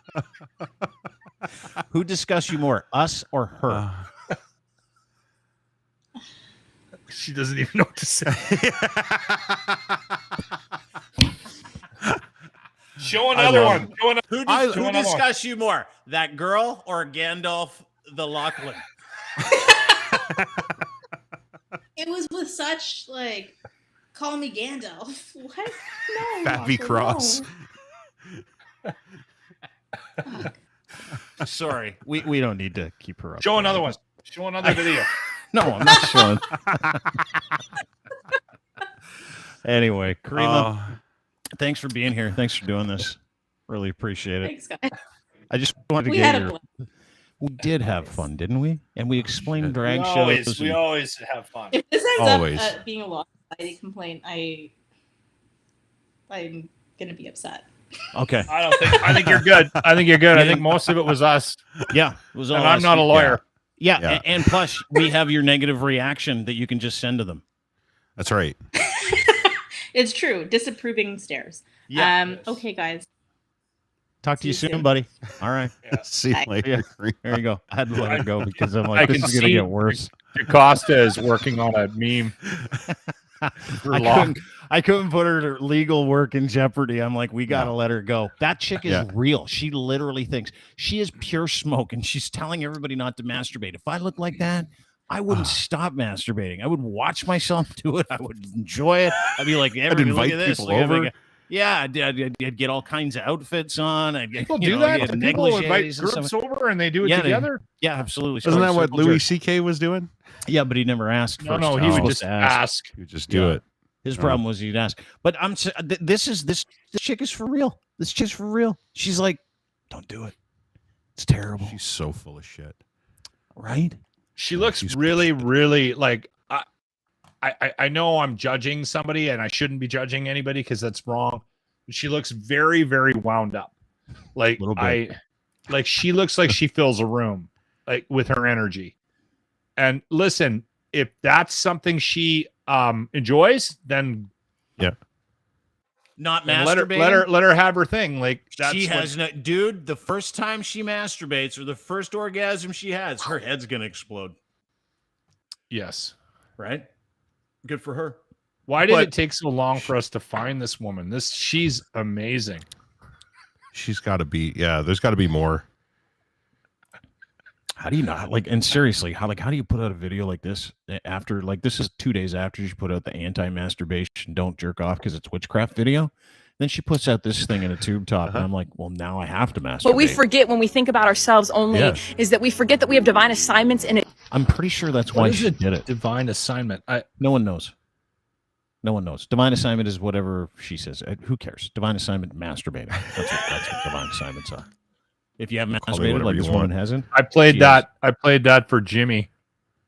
Who disgusts you more, us or her? She doesn't even know what to say. Show another one. Who disgusts you more, that girl or Gandalf the Lachlan? It was with such call me Gandalf. What? No. Fappy Cross. No. Sorry, we don't need to keep her up. Show another one. Show another video. No, I'm not showing. Anyway, Caryma, thanks for being here. Thanks for doing this. Really appreciate it. Thanks, guys. I just wanted to get your. We did have fun, didn't we? And we explained drag shows. We always have fun. If this ends up being a law society complaint, I'm gonna be upset. Okay. I think you're good. I think most of it was us. Yeah, it was all. And I'm not a lawyer. Yeah. And plus we have your negative reaction that you can just send to them. That's right. It's true. Disapproving stares. Yeah. Okay, guys. Talk to you soon, buddy. All right. See you later. There you go. I had to let her go because I'm like, I this can is gonna see get worse. Costa is working on a meme. I couldn't put her legal work in jeopardy. I'm like, we gotta let her go. That chick is real. She literally thinks she is pure smoke, and she's telling everybody not to masturbate. If I look like that, I wouldn't stop masturbating. I would watch myself do it. I would enjoy it. I'd be like, everybody, look at this. people Look at over. me. Yeah, I'd get all kinds of outfits on. I'd get, People do that. get People invite negligees and groups stuff. over and they do it Yeah, together. Yeah, absolutely. Isn't that Circle what Louis jerk. C.K. was doing? Yeah, but he never asked. No, first. no, he was would supposed just to ask. He would just do it. His problem was he'd ask. But this chick is for real. This chick's for real. She's like, don't do it. It's terrible. She's so full of shit. Right? She looks really, really like. I know I'm judging somebody and I shouldn't be judging anybody because that's wrong. But she looks very, very wound up. Like she looks like she fills a room like with her energy. And listen, if that's something she enjoys, then Not then masturbating. let her have her thing. Like that's She what- has no, dude. The first time she masturbates or the first orgasm she has, her head's gonna explode. Yes. Right? Good for her. Why did it take so long for us to find this woman? She's amazing. She's got to be. Yeah, there's got to be more. How do you not like? And seriously, how do you put out a video like this after this is 2 days after she put out the anti-masturbation don't jerk off because it's witchcraft video? Then she puts out this thing in a tube top, and I'm like, well, now I have to masturbate. What we forget when we think about ourselves only is that we forget that we have divine assignments in it. I'm pretty sure that's why she did it. Divine assignment. No one knows. No one knows. Divine assignment is whatever she says. Who cares? Divine assignment, masturbating. That's what divine assignments are. If you haven't masturbated like this woman hasn't. I played that for Jimmy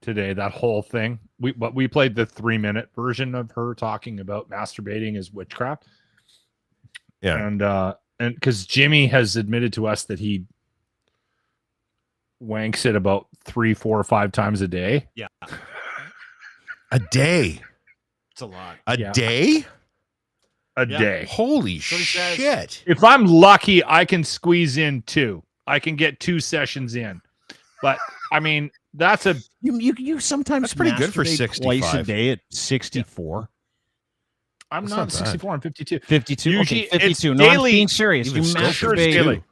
today, that whole thing. We played the 3-minute version of her talking about masturbating as witchcraft. Yeah. And because Jimmy has admitted to us that he wanks it about 3, 4, or 5 times a day. Yeah. A day. It's a lot. A day? A day. Holy shit. If I'm lucky, I can squeeze in 2. I can get 2 sessions in. But I mean, that's a you sometimes that's pretty good for masturbate 65 twice a day at 64. I'm That's not not 64. I'm 52. 52. Usually Okay, 52. it's No, I'm daily. being serious. You Even still, sure it's masturbate daily.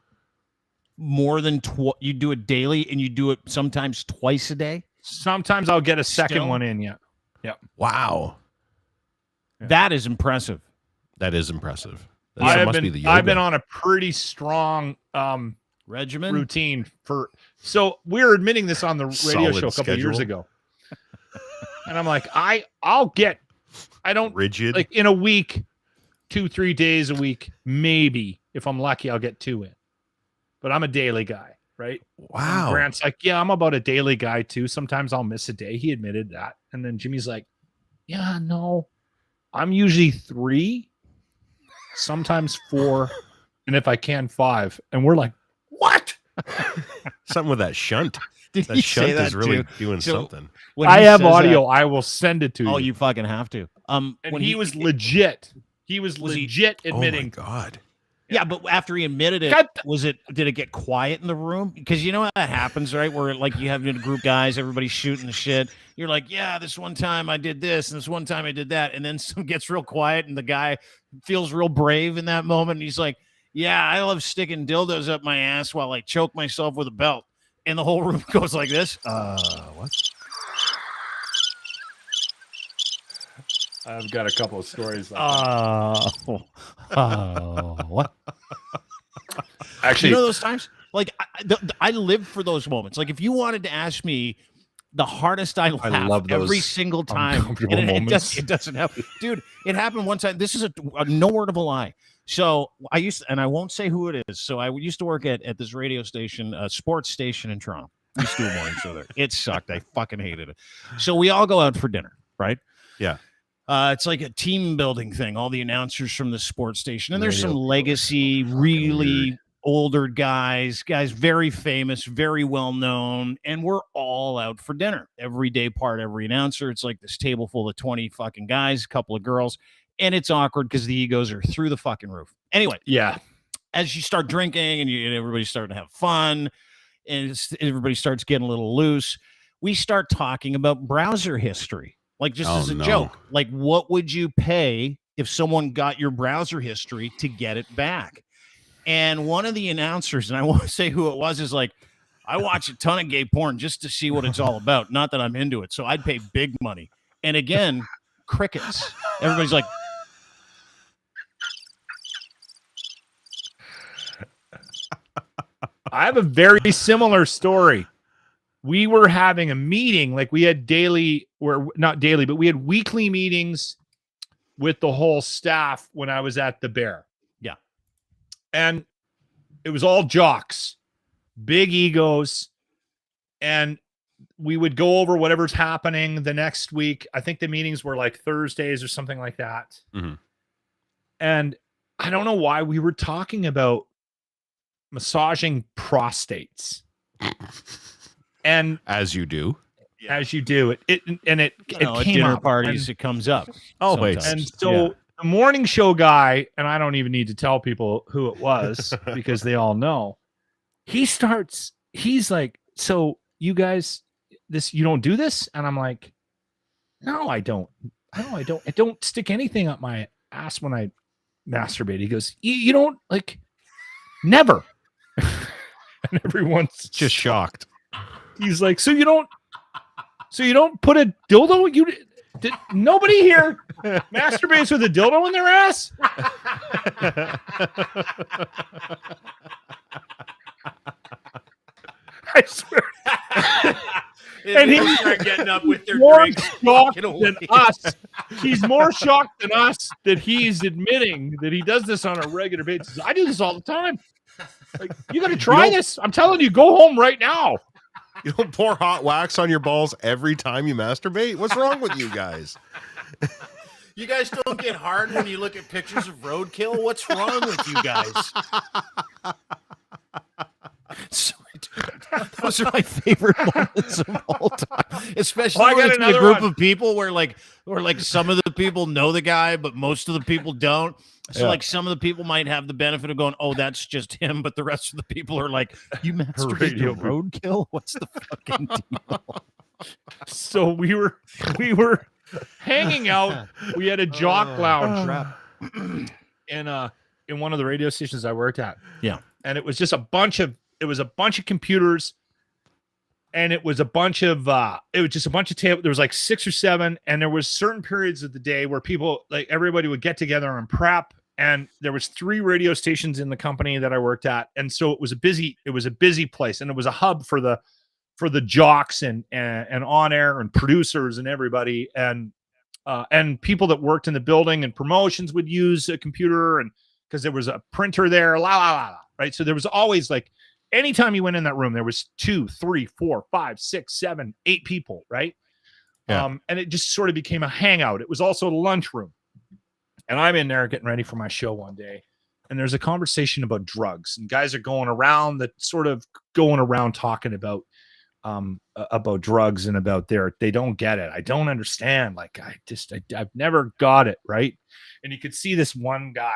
more than you do it daily, and you do it sometimes twice a day. Sometimes I'll get a second Still? one in. Yeah. Wow. That is impressive. That is impressive. That must be the yoga. I've been on a pretty strong Regimen routine for. So we were admitting this on the radio Solid show a couple of years schedule. ago, and I'm like, I don't rigid. like in a week, 2-3 days a week, maybe if I'm lucky, I'll get 2 in. But I'm a daily guy, right? Wow. And Grant's like, yeah, I'm about a daily guy too. Sometimes I'll miss a day. He admitted that, and then Jimmy's like, yeah, no, I'm usually 3, sometimes 4, and if I can 5. And we're like, what? Something with that shunt. Did That he shunt say that is really too? doing So, something. when I he have says audio. that- I will send it to you. Oh, you fucking have to. And when he was legit. He was Was he- legit Oh my admitting. god. Yeah, but after he admitted it, God- did it get quiet in the room? Because you know how that happens, right? Where like you have a group guys, everybody's shooting the shit. You're like, yeah, this one time I did this, and this one time I did that, and then some gets real quiet, and the guy feels real brave in that moment. And he's like, yeah, I love sticking dildos up my ass while I choke myself with a belt, and the whole room goes like this. What? I've got a couple of stories. Like What? Actually, you know those times? Like I live for those moments. Like if you wanted to ask me the hardest I laugh love those every single time, uncomfortable and moments. it doesn't happen, dude. It happened one time. This is a no word of a lie. So I used, and I won't say who it is. So I used to work at this radio station, a sports station in Toronto. We used to do a morning show there. It sucked. I fucking hated it. So we all go out for dinner, right? Yeah. It's like a team building thing. All the announcers from the sports station, and there's some Radio. legacy, really older guys very famous, very well known, and we're all out for dinner. Every day part, every announcer. It's like this table full of 20 fucking guys, a couple of girls, and it's awkward because the egos are through the fucking roof. Anyway, Yeah. as you start drinking and everybody's starting to have fun and everybody starts getting a little loose, we start talking about browser history, like just as a joke. Like, what would you pay if someone got your browser history to get it back? And one of the announcers, and I won't say who it was, is like, I watch a ton of gay porn just to see what it's all about. Not that I'm into it. So I'd pay big money. And again, crickets. Everybody's like, I have a very similar story. We were having a meeting, like we had daily, or not daily, but we had weekly meetings with the whole staff when I was at the Bear. Yeah. And it was all jocks, big egos. And we would go over whatever's happening the next week. I think the meetings were like Thursdays or something like that. Mm-hmm. And I don't know why we were talking about massaging prostates. And as you do, it came at dinner up, parties, it comes up always. And so the morning show guy, and I don't even need to tell people who it was because they all know. He's like, so you guys, you don't do this? And I'm like, no, I don't. I don't stick anything up my ass when I masturbate. He goes, you don't, like, never. And everyone's just shocked. He's like, so you don't put a dildo? Did nobody here masturbates with a dildo in their ass? I swear. And he start getting up with their more drinks, shocked than us. He's more shocked than us that he's admitting that he does this on a regular basis. I do this all the time. Like, you got to try this. I'm telling you, go home right now. You don't pour hot wax on your balls every time you masturbate? What's wrong with you guys? You guys don't get hard when you look at pictures of roadkill? What's wrong with you guys? Sorry, dude. Those are my favorite moments of all time. Especially when it's in a group of people where some of the people know the guy, but most of the people don't. So like some of the people might have the benefit of going, oh, that's just him. But the rest of the people are like, you masturbate to roadkill? What's the fucking deal? So we were hanging out. We had a jock lounge in one of the radio stations I worked at. Yeah. And it was just a bunch of computers, and it was just a bunch of tables. There was like 6 or 7, and there was certain periods of the day where people, like, everybody would get together and prep. And there was 3 radio stations in the company that I worked at, and so it was a busy place, and it was a hub for the jocks and on air and producers and everybody, and people that worked in the building and promotions would use a computer, and because there was a printer there, right? So there was always, like, anytime you went in that room, there was 2, 3, 4, 5, 6, 7, 8 people, right? Yeah. And it just sort of became a hangout. It was also the lunchroom. And I'm in there getting ready for my show one day, and there's a conversation about drugs, and guys are going around talking about drugs and about they don't get it. I don't understand. Like, I've never got it, right? And you could see this one guy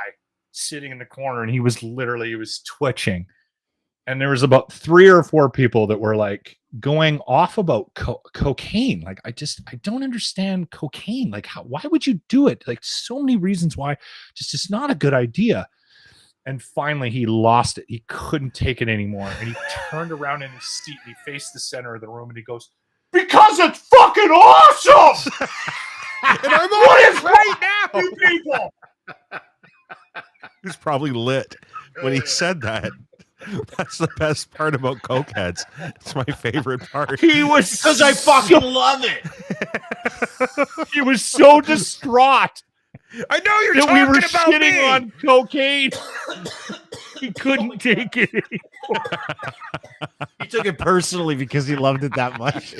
sitting in the corner, and he was twitching. And there was about 3 or 4 people that were like going off about cocaine. Like, I don't understand cocaine. Like, why would you do it? Like, so many reasons why. It's not a good idea. And finally he lost it. He couldn't take it anymore. And he turned around in his seat, and he faced the center of the room, and he goes, because it's fucking awesome. And I'm what is right now, you people? He was probably lit when he said that. That's the best part about cokeheads. It's my favorite part. He was, because I fucking love it. He was so distraught. I know you're that talking we were about shitting me. on cocaine. He couldn't take it anymore. He took it personally because he loved it that much.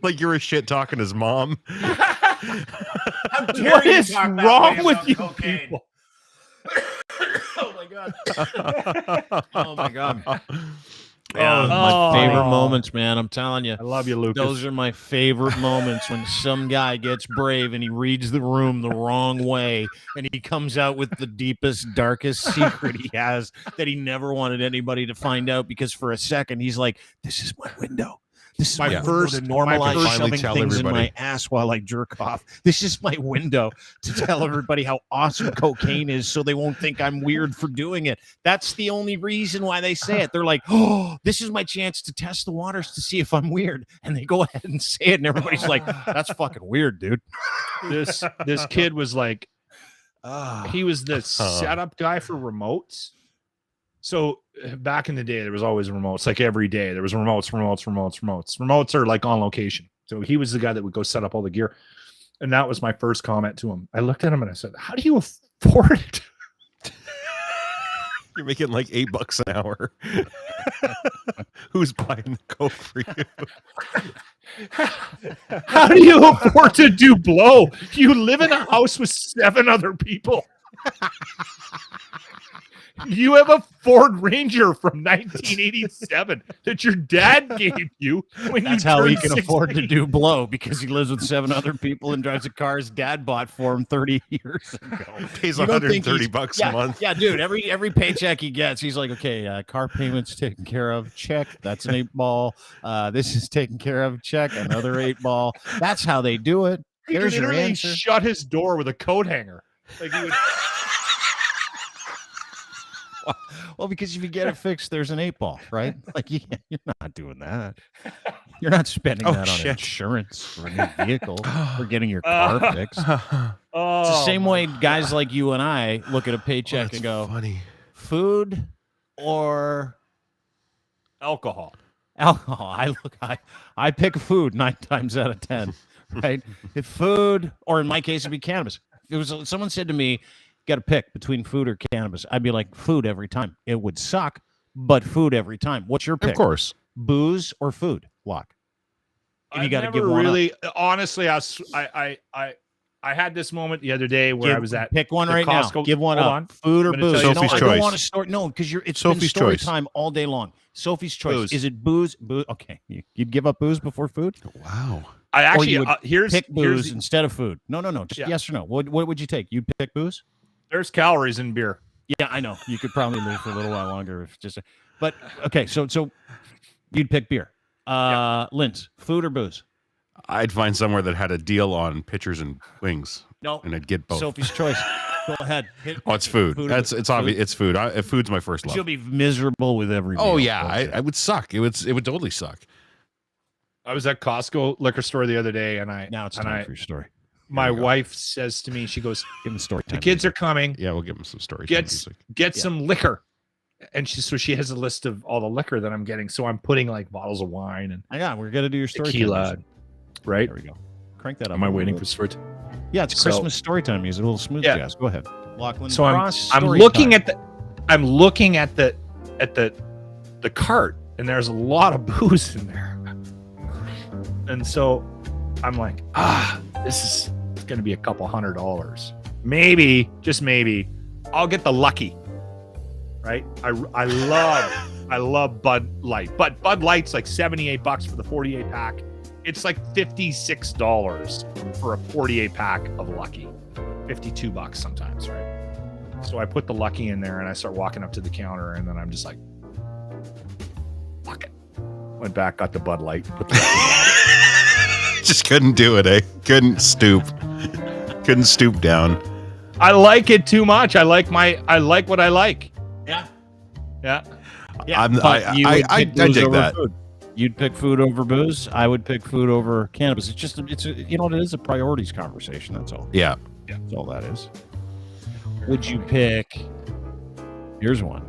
Like you were shit talking his mom. How dare What you is talk that wrong way with about you cocaine? people? Oh my god. Oh my god. Yeah, my favorite moments, man. I'm telling you. I love you, Lucas. Those are my favorite moments when some guy gets brave and he reads the room the wrong way and he comes out with the deepest, darkest secret he has that he never wanted anybody to find out because for a second he's like, this is my window. This is my first to normalize shoving things in my ass while I jerk off. This is my window to tell everybody how awesome cocaine is so they won't think I'm weird for doing it. That's the only reason why they say it. They're like, oh, this is my chance to test the waters to see if I'm weird. And they go ahead and say it, and everybody's like, that's fucking weird, dude. This kid was like, he was the setup guy for remotes. So back in the day, there was always remotes. Like every day, there was remotes. Remotes are like on location. So he was the guy that would go set up all the gear. And that was my first comment to him. I looked at him and I said, how do you afford it? You're making like $8 an hour. Who's buying the coke for you? How do you afford to do blow? You live in a house with 7 other people. You have a Ford Ranger from 1987 that your dad gave you when That's you how he turned can 16. afford to do blow because he lives with 7 other people and drives a car his dad bought for him 30 years ago. Pays You don't think $130 he's- a month. Yeah, dude. Every paycheck he gets, he's like, okay, car payments taken care of. Check. That's an 8-ball. This is taken care of. Check. Another 8-ball. That's how they do it. He There's your literally answer. shut his door with a coat hanger. Like he would. Well, because if you get it fixed, there's an 8-ball, right? Like you're not doing that. You're not spending that on insurance for a new vehicle or getting your car fixed. It's the same way guys like you and I look at a paycheck and go, funny. Food or alcohol. I pick food 9 times out of 10, right? If food, or in my case, it'd be cannabis. If someone said to me, got to pick between food or cannabis, I'd be like, food every time. It would suck, but food every time. What's your pick? Of course. Booze or food? Lock. And you got to give one up. Honestly, I had this moment the other day where I was at pick one the right Costco. now. Give one Hold up. on. Food or booze? Sophie's I choice. don't want to story. No, because it's Sophie's been story choice. time all day long. Sophie's choice. Booze. Is it booze? Booze. Okay, you'd give up booze before food? Wow. I Or actually you would here's pick booze here's instead of food. No. Just yes or no. What would you take? You'd pick booze? there's calories in beer. Yeah, I know. You could probably live for a little while longer if just. But okay, so you'd pick beer. Linz, food or booze? I'd find somewhere that had a deal on pitchers and wings. No, and I'd get both. Sophie's choice. Go ahead. It's food. It's obvious. It's food. Food's my first love. You'll be miserable with every. Oh meal, yeah, I would suck. It would totally suck. I was at Costco liquor store the other day, and now it's time for your story. My wife says to me, she goes, "Give them story time. The kids are coming. Yeah, we'll give them some stories. Get some liquor." And she has a list of all the liquor that I'm getting. So I'm putting like bottles of wine and we're gonna do your story tequila, time. right? There we go. Crank that up. Am I waiting for story? Yeah, it's Christmas story time music. A little smooth jazz. Go ahead. Lachlan. So I'm looking at the cart, and there's a lot of booze in there. And so I'm like, this is going to be a couple $100. Maybe, just maybe, I'll get the Lucky. Right? I love Bud Light, but Bud Light's like $78 for the 48 pack. It's like $56 for a 48 pack of Lucky. $52 sometimes, right? So I put the Lucky in there and I start walking up to the counter, and then I'm just like, fuck it. Went back, got the Bud Light, put the Lucky Just couldn't do it, eh? Couldn't stoop down. I like it too much. I like what I like. Yeah. I dig that. Food. You'd pick food over booze. I would pick food over cannabis. It's you know what it is, a priorities conversation. That's all. Yeah. That's all that is. Would you pick? Here's one.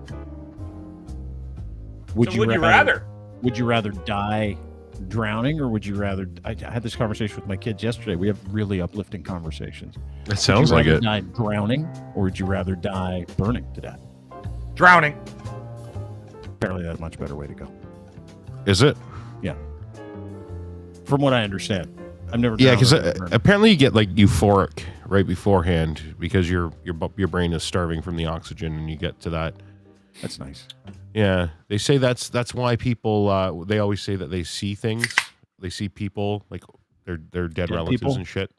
Would you rather? Would you rather die drowning, or would you rather? I had this conversation with my kids yesterday. We have really uplifting conversations. It sounds like it. Die drowning, or would you rather die burning to death? Drowning. Apparently, that's a much better way to go. Is it? Yeah. From what I understand, I've never. Yeah, because apparently you get like euphoric right beforehand because your brain is starving from the oxygen, and you get to that. That's nice. Yeah, they say that's why people they always say that they see things. They see people like their dead relatives people? and shit.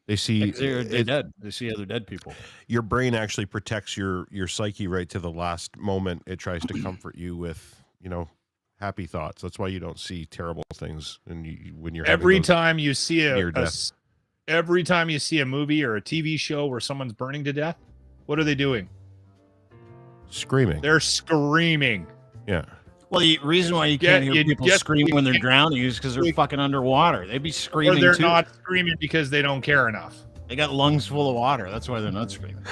They see They're dead. They see other dead people. Your brain actually protects your psyche right to the last moment. It tries to comfort you with, happy thoughts. That's why you don't see terrible things when you're every time you see every time you see a movie or a TV show where someone's burning to death, what are they doing? Screaming. They're screaming. Yeah. Well, the reason why you can't hear people scream when they're drowning is because they're fucking underwater. They'd be screaming or they're too. not screaming because they don't care enough. They got lungs full of water. That's why they're not screaming.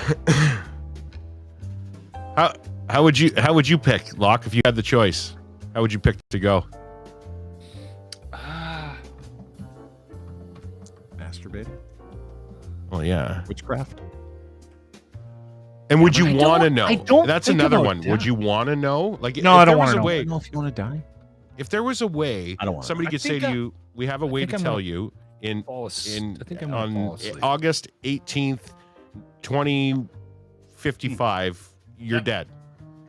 How would you pick, Locke, if you had the choice? How would you pick to go? Masturbating. Well, yeah. Witchcraft. And would you want to know? I don't. That's another one. Would you want to know? Like, no, I don't want to know. I don't know if you want to die. If there was a way, somebody could say to you, "We have a way to tell you on August 18th, 2055, you're dead."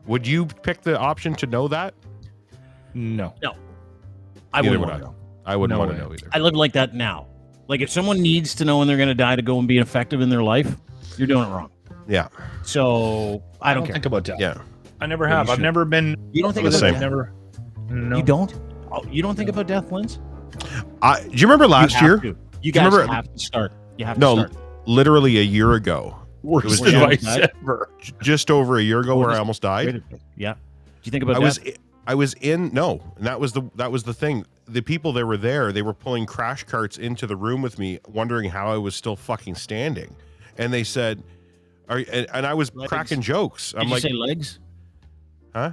Would you pick the option to know that? No. I wouldn't want to know. I wouldn't want to know either. I live like that now. Like if someone needs to know when they're going to die to go and be effective in their life, you're doing it wrong. Yeah. So I don't care. think about that. Yeah. I never have. I've never been. You don't think the about same. death? Never. No. You don't? Oh, you don't think about death, Linz? Do you remember last year? You guys have to start. You have to start. Literally a year ago. Worst advice ever. Just over a year ago, where I almost died. Yeah. Do you think about death? I was in and that was the thing. The people that were there, they were pulling crash carts into the room with me, wondering how I was still fucking standing, and they said, and I was cracking jokes. Did you say legs? Huh?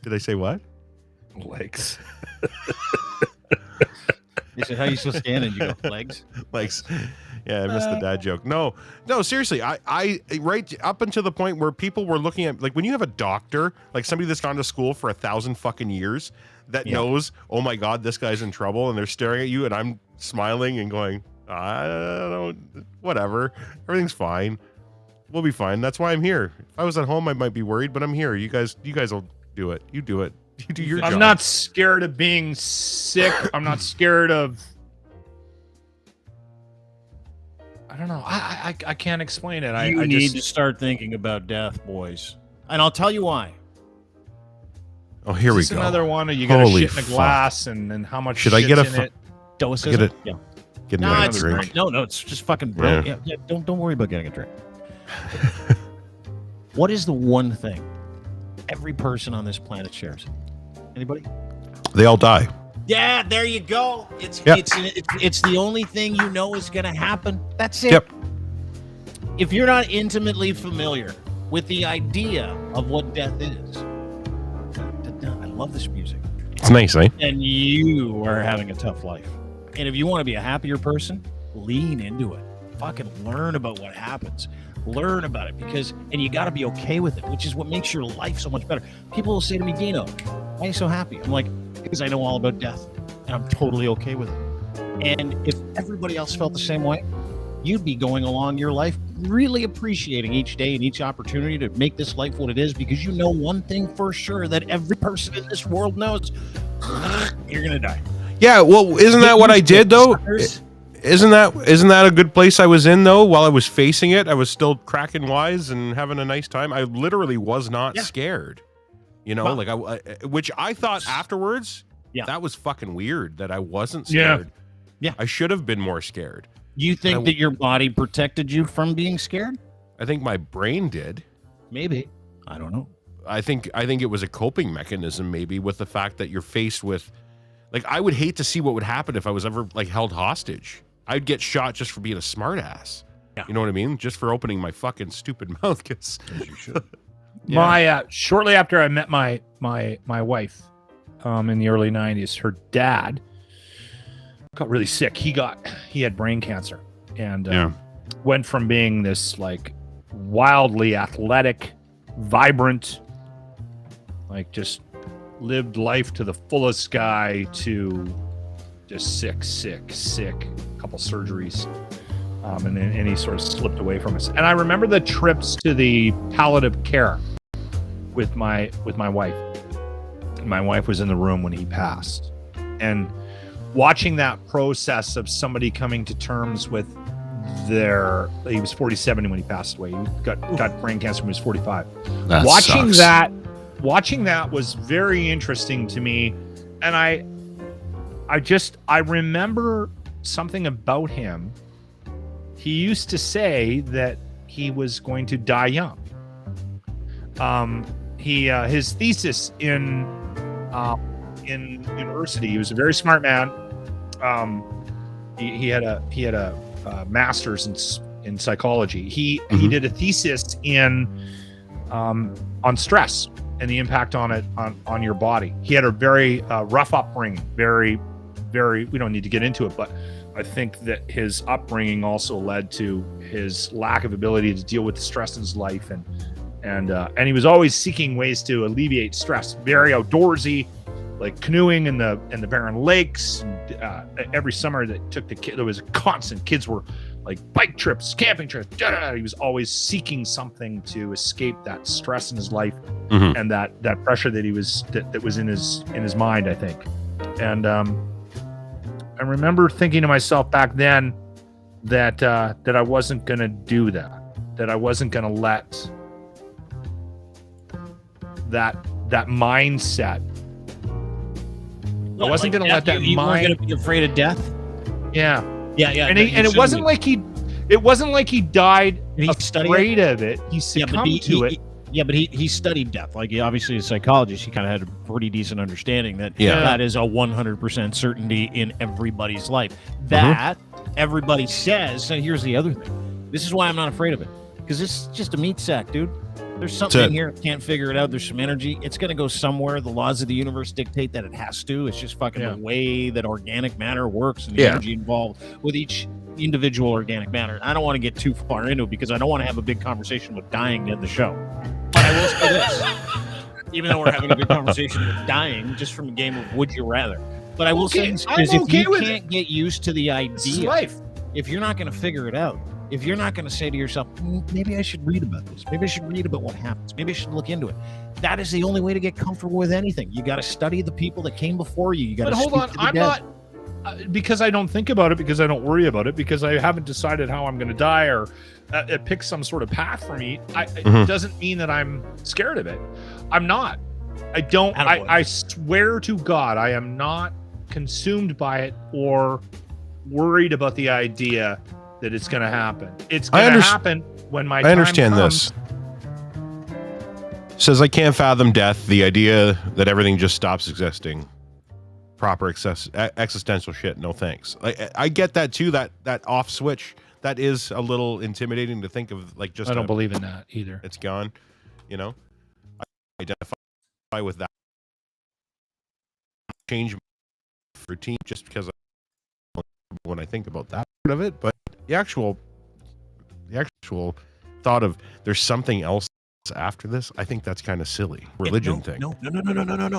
Did I say what? Legs. They said, "How are you still standing?" You go, "Legs." Legs. Yeah, I missed the dad joke. No, seriously. I right up until the point where people were looking at, like, when you have a doctor, like somebody that's gone to school for 1,000 fucking years that knows, oh my God, this guy's in trouble, and they're staring at you, and I'm smiling and going, I don't, whatever, everything's fine. We'll be fine. That's why I'm here. If I was at home, I might be worried, but I'm here. You guys will do it. You do it. You do your job. I'm not scared of being sick. I'm not scared of. I don't know. I can't explain it. You need to start thinking about death, boys. And I'll tell you why. Oh, here we go. Another one. You got to shit in a glass, and how much should I get in it? Dosages? Get Get a drink. No, it's just fucking brilliant. Yeah, don't worry about getting a drink. What is the one thing every person on this planet shares? Anybody? They all die. Yeah, there you go. It's the only thing you know is going to happen. That's it. Yep. If you're not intimately familiar with the idea of what death is, I love this music. It's nice, eh? And you are having a tough life. And if you want to be a happier person, lean into it. Fucking learn about what happens. Learn about it and you got to be okay with it, which is what makes your life so much better. People will say to me, Dino, why are you so happy? I'm like, because I know all about death and I'm totally okay with it. And if everybody else felt the same way, you'd be going along your life really appreciating each day and each opportunity to make this life what it is, because you know one thing for sure that every person in this world knows: you're going to die. Yeah, well, isn't that what I did, though? Isn't that a good place I was in, though? While I was facing it, I was still cracking wise and having a nice time. I literally was not scared. You know, which I thought afterwards, that was fucking weird that I wasn't scared. Yeah. I should have been more scared. You think that your body protected you from being scared? I think my brain did. Maybe. I don't know. I think it was a coping mechanism, maybe, with the fact that you're faced with, like, I would hate to see what would happen if I was ever, like, held hostage. I'd get shot just for being a smartass. Yeah. You know what I mean? Just for opening my fucking stupid mouth. As you should. Shortly after I met my wife, in the early 90s, her dad got really sick. He had brain cancer and went from being this, like, wildly athletic, vibrant, like, just lived life to the fullest guy to just sick, couple surgeries, and then he sort of slipped away from us. And I remember the trips to the palliative care with my wife, my wife was in the room when he passed, and watching that process of somebody coming to terms with he was 47 when he passed away. He got brain cancer when he was 45. Watching that was very interesting to me, and I remember something about him. He used to say that he was going to die young. His thesis in university, he was a very smart man. He had a master's in psychology. He did a thesis on stress and the impact on it on your body. He had a very rough upbringing, very, very. We don't need to get into it, but I think that his upbringing also led to his lack of ability to deal with the stress in his life, and he was always seeking ways to alleviate stress. Very outdoorsy, like canoeing in the barren lakes. And, every summer that took the kid, there was a constant. Kids were like bike trips, camping trips. He was always seeking something to escape that stress in his life and that pressure that that was in his mind, I think. And I remember thinking to myself back then that I wasn't going to do that I wasn't going to let that mindset. I wasn't going to let that you mind. You weren't going to be afraid of death. Yeah. And it wasn't like he died afraid of it. He succumbed to it. Yeah, but he studied death. Like, obviously, as a psychologist, he kind of had a pretty decent understanding that that is a 100% certainty in everybody's life. That everybody says. And here's the other thing. This is why I'm not afraid of it, because it's just a meat sack, dude. There's something in here. Can't figure it out. There's some energy. It's going to go somewhere. The laws of the universe dictate that it has to. It's just fucking the way that organic matter works and the energy involved with each individual organic matter. I don't want to get too far into it because I don't want to have a big conversation with dying in the show. But I will say this, even though we're having a good conversation with dying, just from a game of would you rather. But I will say this, because if you can't get used to the idea, if you're not going to figure it out, if you're not going to say to yourself, maybe I should read about this, maybe I should read about what happens, maybe I should look into it, that is the only way to get comfortable with anything. You got to study the people that came before you. You got to hold on, I'm not because I don't think about it, because I don't worry about it, because I haven't decided how I'm going to die or pick some sort of path for me. It doesn't mean that I'm scared of it. I'm not. I swear to God, I am not consumed by it or worried about the idea that it's going to happen. It's going to happen when my time understand comes. This. Says I can't fathom death. The idea that everything just stops existing. Proper existential shit. No thanks. I get that too. That off switch. That is a little intimidating to think of. Like, just I don't believe in that either. It's gone. You know, I identify with that. Change my routine just because when I think about that part of it, but the actual thought of there's something else after this, I think that's kind of silly. Religion thing. No.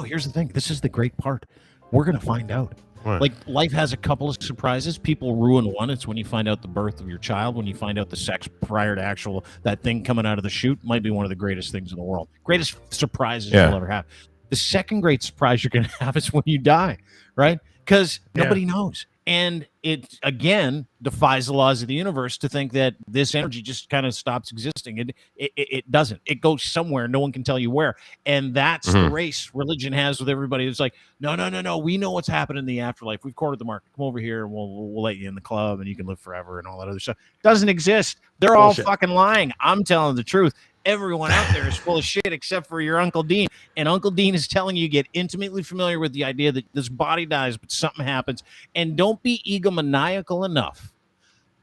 Here's the thing. This is the great part. We're gonna find out. What? Like, life has a couple of surprises. People ruin one. It's when you find out the birth of your child, when you find out the sex prior to that thing coming out of the chute. Might be one of the greatest things in the world. Greatest surprises you'll ever have. The second great surprise you're gonna have is when you die, right? Because nobody knows. And it, again, defies the laws of the universe to think that this energy just kind of stops existing. It doesn't. It goes somewhere. No one can tell you where. And that's the race religion has with everybody. It's like, no. We know what's happening in the afterlife. We've cornered the market. Come over here and we'll let you in the club and you can live forever and all that other stuff. Doesn't exist. They're all fucking lying. I'm telling the truth. Everyone out there is full of shit except for your Uncle Dean. And Uncle Dean is telling you, get intimately familiar with the idea that this body dies, but something happens. And don't be egomaniacal enough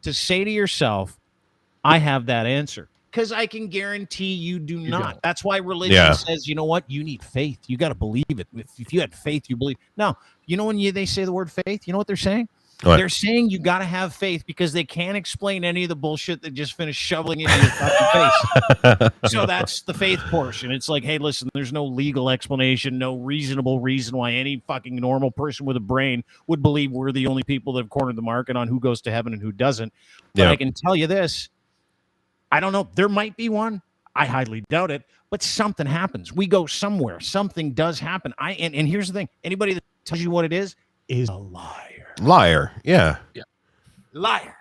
to say to yourself, I have that answer. Because I can guarantee you do not. That's why religion says, you know what? You need faith. You got to believe it. If you had faith, you believe. No, you know when they say the word faith, you know what they're saying? What? They're saying you got to have faith because they can't explain any of the bullshit that just finished shoveling into your fucking face. So that's the faith portion. It's like, hey, listen, there's no legal explanation, no reasonable reason why any fucking normal person with a brain would believe we're the only people that have cornered the market on who goes to heaven and who doesn't. But I can tell you this. I don't know. There might be one. I highly doubt it, but something happens. We go somewhere. Something does happen. And here's the thing. Anybody that tells you what it is a liar. Liar. Yeah. Liar.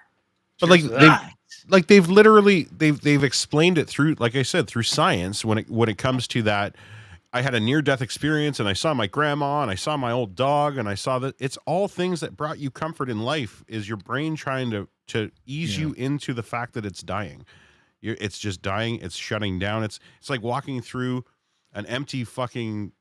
But they've literally they've explained it through, like I said, through science when it comes to that. I had a near-death experience and I saw my grandma and I saw my old dog and I saw that it's all things that brought you comfort in life. Is your brain trying to ease you into the fact that it's dying? It's just dying. It's shutting down. It's like walking through an empty fucking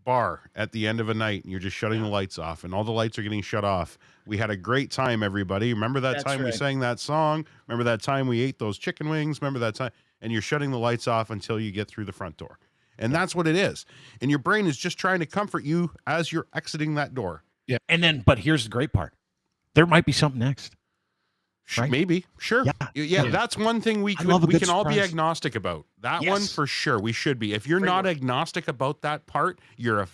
bar at the end of a night and you're just shutting the lights off and all the lights are getting shut off. We had a great time, everybody. Remember that time we sang that song? Remember that time we ate those chicken wings? Remember that time? And you're shutting the lights off until you get through the front door. And that's what it is. And your brain is just trying to comfort you as you're exiting that door. Yeah. And then, but here's the great part. There might be something next. Right? Maybe. Sure. Yeah. That's one thing we can all be agnostic about. That one for sure. We should be. If you're not agnostic about that part, you're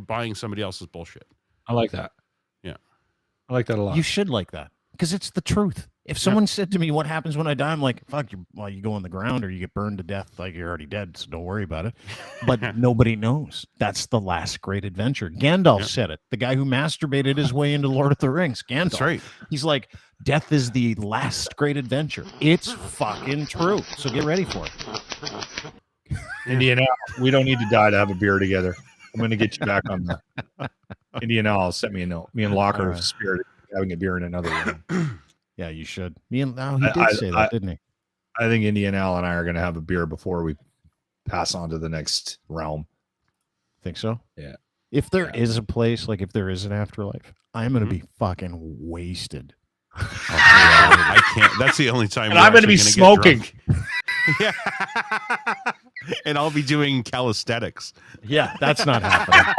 buying somebody else's bullshit. I like that. Yeah. I like that a lot. You should like that because it's the truth. If someone said to me, what happens when I die? I'm like, fuck, you go on the ground or you get burned to death. Like you're already dead. So don't worry about it. But nobody knows. That's the last great adventure. Gandalf said it. The guy who masturbated his way into Lord of the Rings. Gandalf. That's right. He's like, death is the last great adventure. It's fucking true. So get ready for it. Indiana, we don't need to die to have a beer together. I'm going to get you back on that. Indiana sent me a note. Me and Locker have spirit having a beer in another room. Yeah, you should. He did say that, didn't he? I think Indiana and I are going to have a beer before we pass on to the next realm. Think so? Yeah. If there is a place, like if there is an afterlife, I'm going to be fucking wasted. I can't. That's the only time. And I'm going to be smoking. Yeah. And I'll be doing calisthenics. Yeah, that's not happening.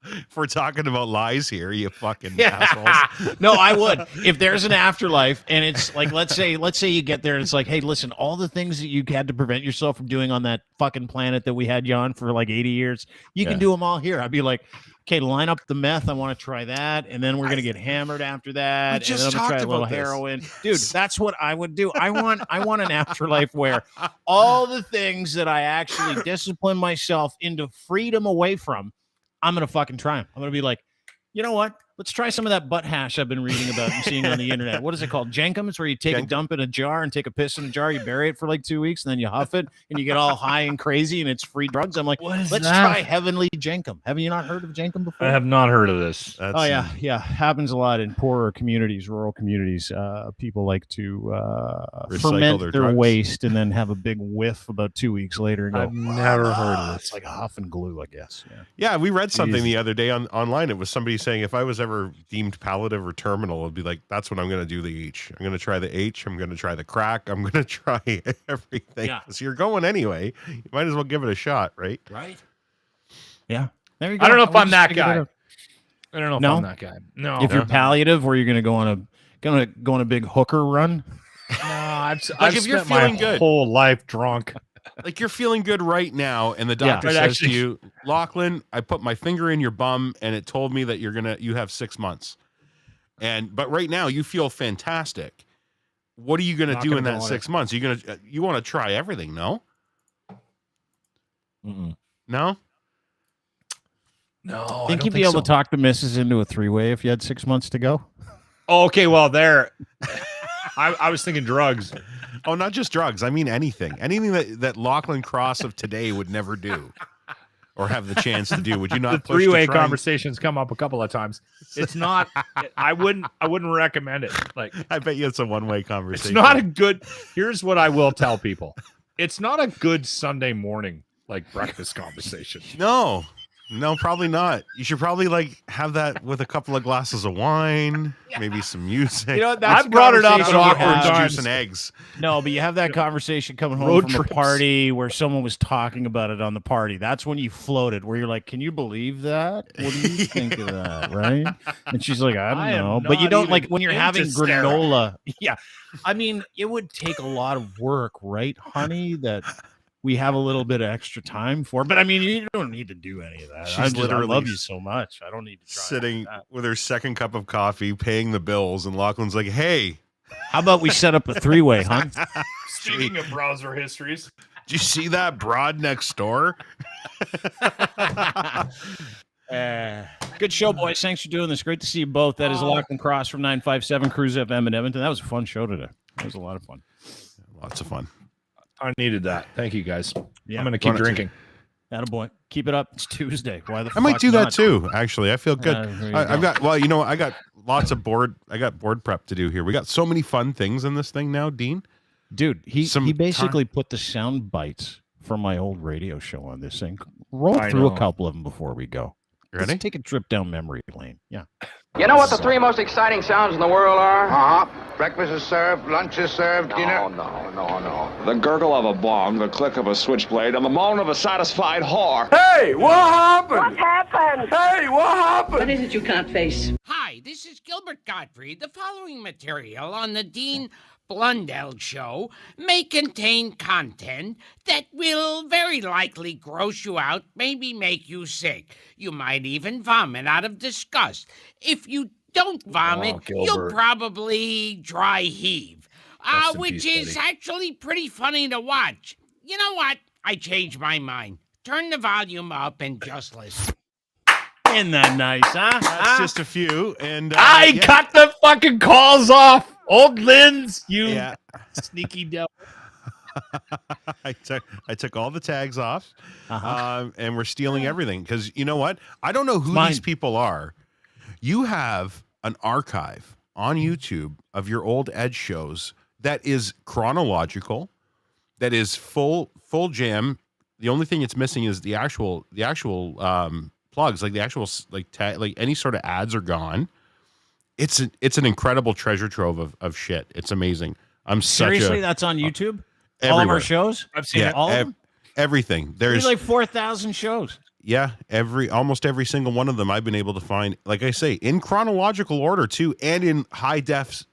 If we're talking about lies here, you fucking assholes. No, I would. If there's an afterlife and it's like, let's say you get there and it's like, hey, listen, all the things that you had to prevent yourself from doing on that fucking planet that we had you on for like 80 years, you can do them all here. I'd be like, okay, line up the meth. I want to try that. And then we're going to get hammered after that. And then I'm going to try a little heroin. Dude, that's what I would do. I want an afterlife where all the things that I actually discipline myself into freedom away from, I'm going to fucking try them. I'm going to be like, you know what? Let's try some of that butt hash I've been reading about and seeing on the internet. What is it called? Jenkum? It's where you take a dump in a jar and take a piss in a jar. You bury it for like 2 weeks and then you huff it and you get all high and crazy and it's free drugs. I'm like, let's try heavenly Jenkum. Have you not heard of Jenkum before? I have not heard of this. Yeah. Happens a lot in poorer communities, rural communities. People like to ferment their waste and then have a big whiff about 2 weeks later. And go, I've never heard of this. It's like a huff and glue, I guess. Yeah, we read something the other day online. It was somebody saying if I was ever deemed palliative or terminal, it'd be like, that's what I'm going to do the H. I'm going to try the H. I'm going to try the crack. I'm going to try everything. Yeah. So you're going anyway. You might as well give it a shot, right? Right. Yeah. There you go. I don't know if I'm that guy. I don't know if I'm that guy. No. If you're palliative, or you're going to go on a big hooker run. No, I've spent my whole life drunk. Like you're feeling good right now, and the doctor says to you, Lachlan, I put my finger in your bum, and it told me that you have 6 months. But right now you feel fantastic. What are you gonna do in that 6 months? You want to try everything? No. No. No. Think you'd be able to talk the missus into a 3-way if you had 6 months to go? Okay, well there. I was thinking drugs. Oh, not just drugs. I mean anything. Anything that Lachlan Cross of today would never do or have the chance to do. Would you not? The 3-way conversations come up a couple of times. It's not. I wouldn't recommend it. Like I bet you it's a 1-way conversation. It's not a good. Here's what I will tell people. It's not a good Sunday morning like breakfast conversation. No, probably not. You should probably have that with a couple of glasses of wine, maybe some music. You know, I brought it up at awkward times. Juice and eggs. No, but you have that conversation coming home from a party where someone was talking about it on the party. That's when you floated, where you're like, "Can you believe that? What do you think of that?" Right? And she's like, "I don't know," but you don't like when you're having granola. Yeah, I mean, it would take a lot of work, right, honey? That we have a little bit of extra time for, but I mean, you don't need to do any of that. I love you so much. I don't need to try sitting with her second cup of coffee, paying the bills, and Lachlan's like, "Hey, How about we set up a three-way, huh? Speaking of browser histories, did you see that broad next door? Good show, boys. Thanks for doing this. Great to see you both. That is Locked and Cross from 957 Cruise FM in Edmonton. That was a fun show today. That was a lot of fun. Lots of fun. I needed that. Thank you, guys. Yeah. I'm going to keep drinking. Attaboy. Keep it up. It's Tuesday. Why the fuck I might do that not? too. Actually, I feel good. I've got I got lots of board prep to do here. We got so many fun things in this thing now, Dean. Dude, he basically put the sound bites from my old radio show on this thing. Roll through a couple of them before we go. Ready? Let's take a trip down memory lane. Yeah. You know what the three most exciting sounds in the world are? Breakfast is served, lunch is served, dinner. No. The gurgle of a bong, the click of a switchblade, and the moan of a satisfied whore. Hey, what happened? What happened? Hey, what happened? What is it you can't face? Hi, this is Gilbert Gottfried. The following material on the Dean Blundell Show may contain content that will very likely gross you out, maybe make you sick. You might even vomit out of disgust. If you don't vomit, you'll probably dry heave, which is actually pretty funny to watch. You know what? I changed my mind. Turn the volume up and just listen. Isn't that nice, huh? That's just a few. And I cut the fucking calls off. Old Linz, you sneaky devil. I took all the tags off, and we're stealing everything because you know what? I don't know who these people are. You have an archive on YouTube of your old Edge shows that is chronological, that is full jam. The only thing it's missing is the actual plugs, like the actual like any sort of ads are gone. It's an incredible treasure trove of shit. It's amazing. Seriously, that's on YouTube. Everywhere. All of our shows. I've seen all of them. Everything. There's like 4,000 shows. Yeah, almost every single one of them I've been able to find. Like I say, in chronological order too, and in high def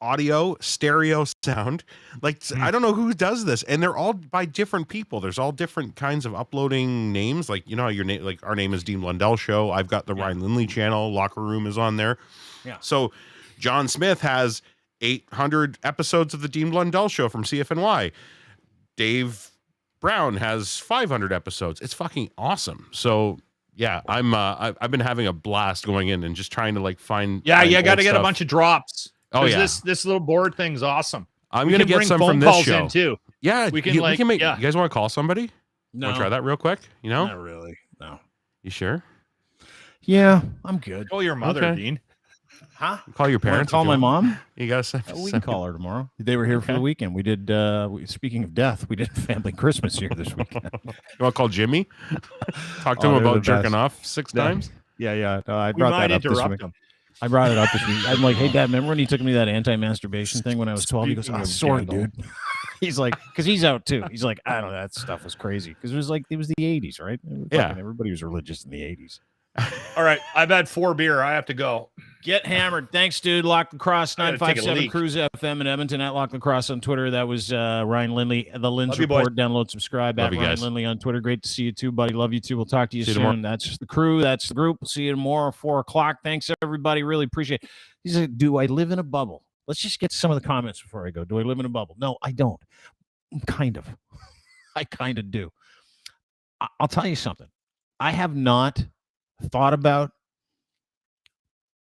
audio, stereo sound. Like I don't know who does this, and they're all by different people. There's all different kinds of uploading names. Like your name, like our name is Dean Blundell Show. I've got the Ryan Lindley channel. Locker Room is on there. Yeah. So John Smith has 800 episodes of the Dean Blundell Show from CFNY. Dave Brown has 500 episodes. It's fucking awesome. So yeah, I've been having a blast going in and just trying to like find. Yeah, you got to get stuff. a bunch of drops. Oh yeah, this little board thing's awesome. I'm gonna get some from this show in too. Yeah, we can make. You guys want to call somebody? No, want to try that real quick? You know, not really. No. You sure? Yeah, I'm good. Call your mother, Dean. Huh? Call your parents. Call my mom. You gotta we can call her tomorrow. They were here for the weekend. We did. Speaking of death, we did family Christmas here this weekend. You want to call Jimmy? Talk to him about jerking off 6 times. Yeah. I brought that up this week. I brought it up this week. I'm like, hey, Dad, remember when he took me to that anti-masturbation thing when I was 12? He goes, oh, sorry, dude. He's like, because he's out too. He's like, I don't know, that stuff was crazy because it was the 80s, right? Yeah, everybody was religious in the 80s. All right, I've had 4 beer. I have to go. Get hammered. Thanks, dude. Lock Lacrosse 957 Cruise FM in Edmonton at Lock Lacrosse on Twitter. That was Ryan Lindley. The Linz Report. Download, subscribe at Ryan Lindley on Twitter. Great to see you too, buddy. Love you too. We'll talk to you soon. That's the crew. That's the group. We'll see you tomorrow, 4:00. Thanks, everybody. Really appreciate it. He's like, do I live in a bubble? Let's just get some of the comments before I go. Do I live in a bubble? No, I don't. Kind of. I kind of do. I'll tell you something. I have not thought about,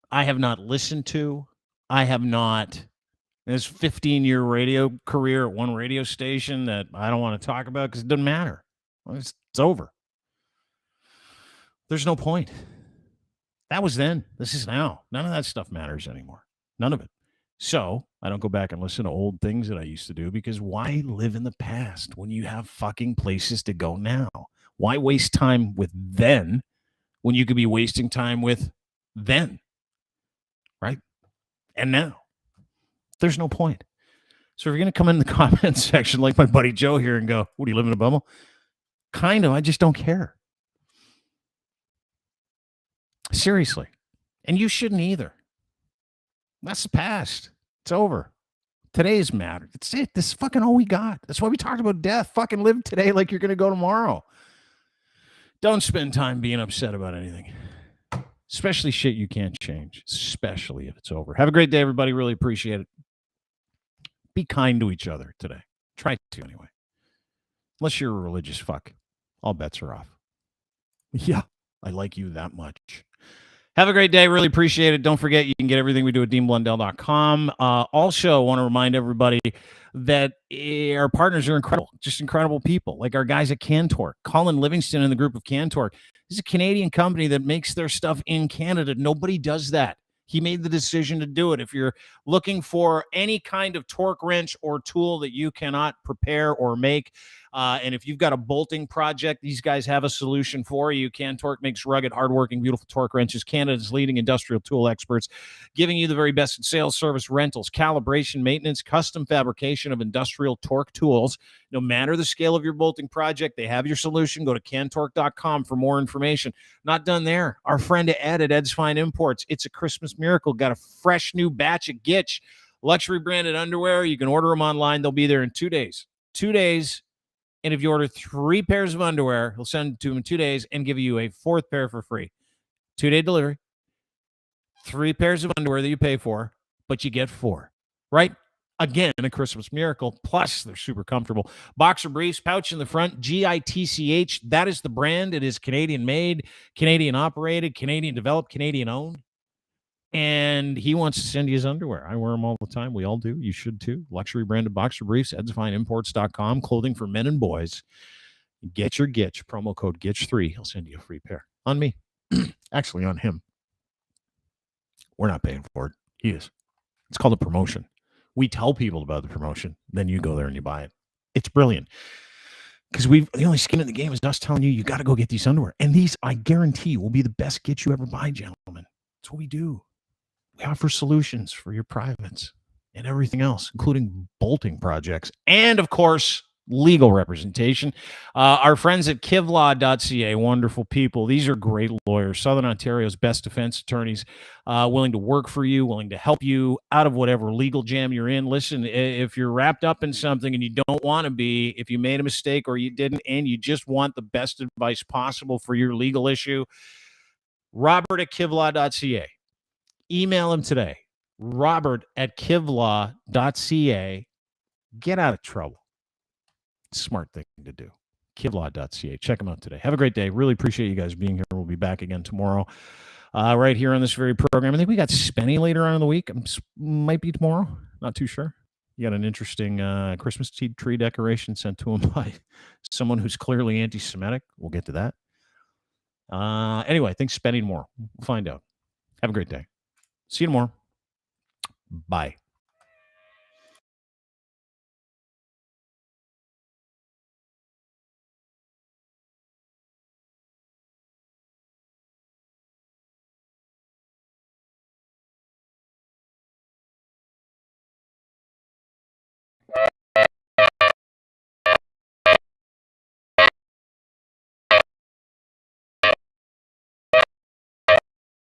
I have not listened to, I have not, this 15-year radio career at one radio station that I don't want to talk about because it doesn't matter. It's over. There's no point. That was then. This is now. None of that stuff matters anymore. None of it. So I don't go back and listen to old things that I used to do because why live in the past when you have fucking places to go now? Why waste time with then when you could be wasting time with then, right? And now. There's no point. So if you're going to come in the comment section like my buddy Joe here and go, what, do you live in a bubble? Kind of. I just don't care. Seriously. And you shouldn't either. That's the past. It's over. Today's matter. That's it. This is fucking all we got. That's why we talked about death. Fucking live today like you're going to go tomorrow. Don't spend time being upset about anything. Especially shit you can't change. Especially if it's over. Have a great day, everybody. Really appreciate it. Be kind to each other today. Try to anyway. Unless you're a religious fuck. All bets are off. Yeah, I like you that much. Have a great day. Really appreciate it. Don't forget, you can get everything we do at deanblundell.com. Also, want to remind everybody that our partners are incredible, just incredible people, like our guys at Cantor. Colin Livingston and the group of Cantor. This is a Canadian company that makes their stuff in Canada. Nobody does that. He made the decision to do it. If you're looking for any kind of torque wrench or tool that you cannot prepare or make, and if you've got a bolting project, these guys have a solution for you. Cantork makes rugged, hardworking, beautiful torque wrenches. Canada's leading industrial tool experts, giving you the very best in sales, service, rentals, calibration, maintenance, custom fabrication of industrial torque tools. No matter the scale of your bolting project, they have your solution. Go to cantork.com for more information. Not done there. Our friend Ed at Ed's Fine Imports. It's a Christmas miracle. Got a fresh new batch of Gitch, luxury branded underwear. You can order them online. They'll be there in 2 days. 2 days. And if you order 3 pairs of underwear, he'll send it to them in 2 days and give you a 4th pair for free. 2-day delivery. 3 pairs of underwear that you pay for, but you get 4. Right? Again, a Christmas miracle. Plus, they're super comfortable. Boxer briefs, pouch in the front, GITCH. That is the brand. It is Canadian made, Canadian operated, Canadian developed, Canadian owned. And he wants to send you his underwear. I wear them all the time. We all do. You should too. Luxury branded boxer briefs, edsfineimports.com. Clothing for men and boys. Get your Gitch. Promo code GITCH3. He'll send you a free pair. On me. Actually, on him. We're not paying for it. He is. It's called a promotion. We tell people about the promotion. Then you go there and you buy it. It's brilliant. Because the only skin in the game is us telling you got to go get these underwear. And these, I guarantee, will be the best Gitch you ever buy, gentlemen. That's what we do. We offer solutions for your privates and everything else, including bolting projects and, of course, legal representation. Our friends at kivlaw.ca, wonderful people. These are great lawyers, Southern Ontario's best defense attorneys, willing to work for you, willing to help you out of whatever legal jam you're in. Listen, if you're wrapped up in something and you don't want to be, if you made a mistake or you didn't, and you just want the best advice possible for your legal issue, Robert at kivlaw.ca. Email him today, robert@kivlaw.ca. Get out of trouble. Smart thing to do. Kivlaw.ca. Check them out today. Have a great day. Really appreciate you guys being here. We'll be back again tomorrow, right here on this very program. I think we got Spenny later on in the week. Might be tomorrow. Not too sure. You got an interesting Christmas tree decoration sent to him by someone who's clearly anti-Semitic. We'll get to that. Anyway, I think Spenny tomorrow. We'll find out. Have a great day. See you tomorrow. Bye.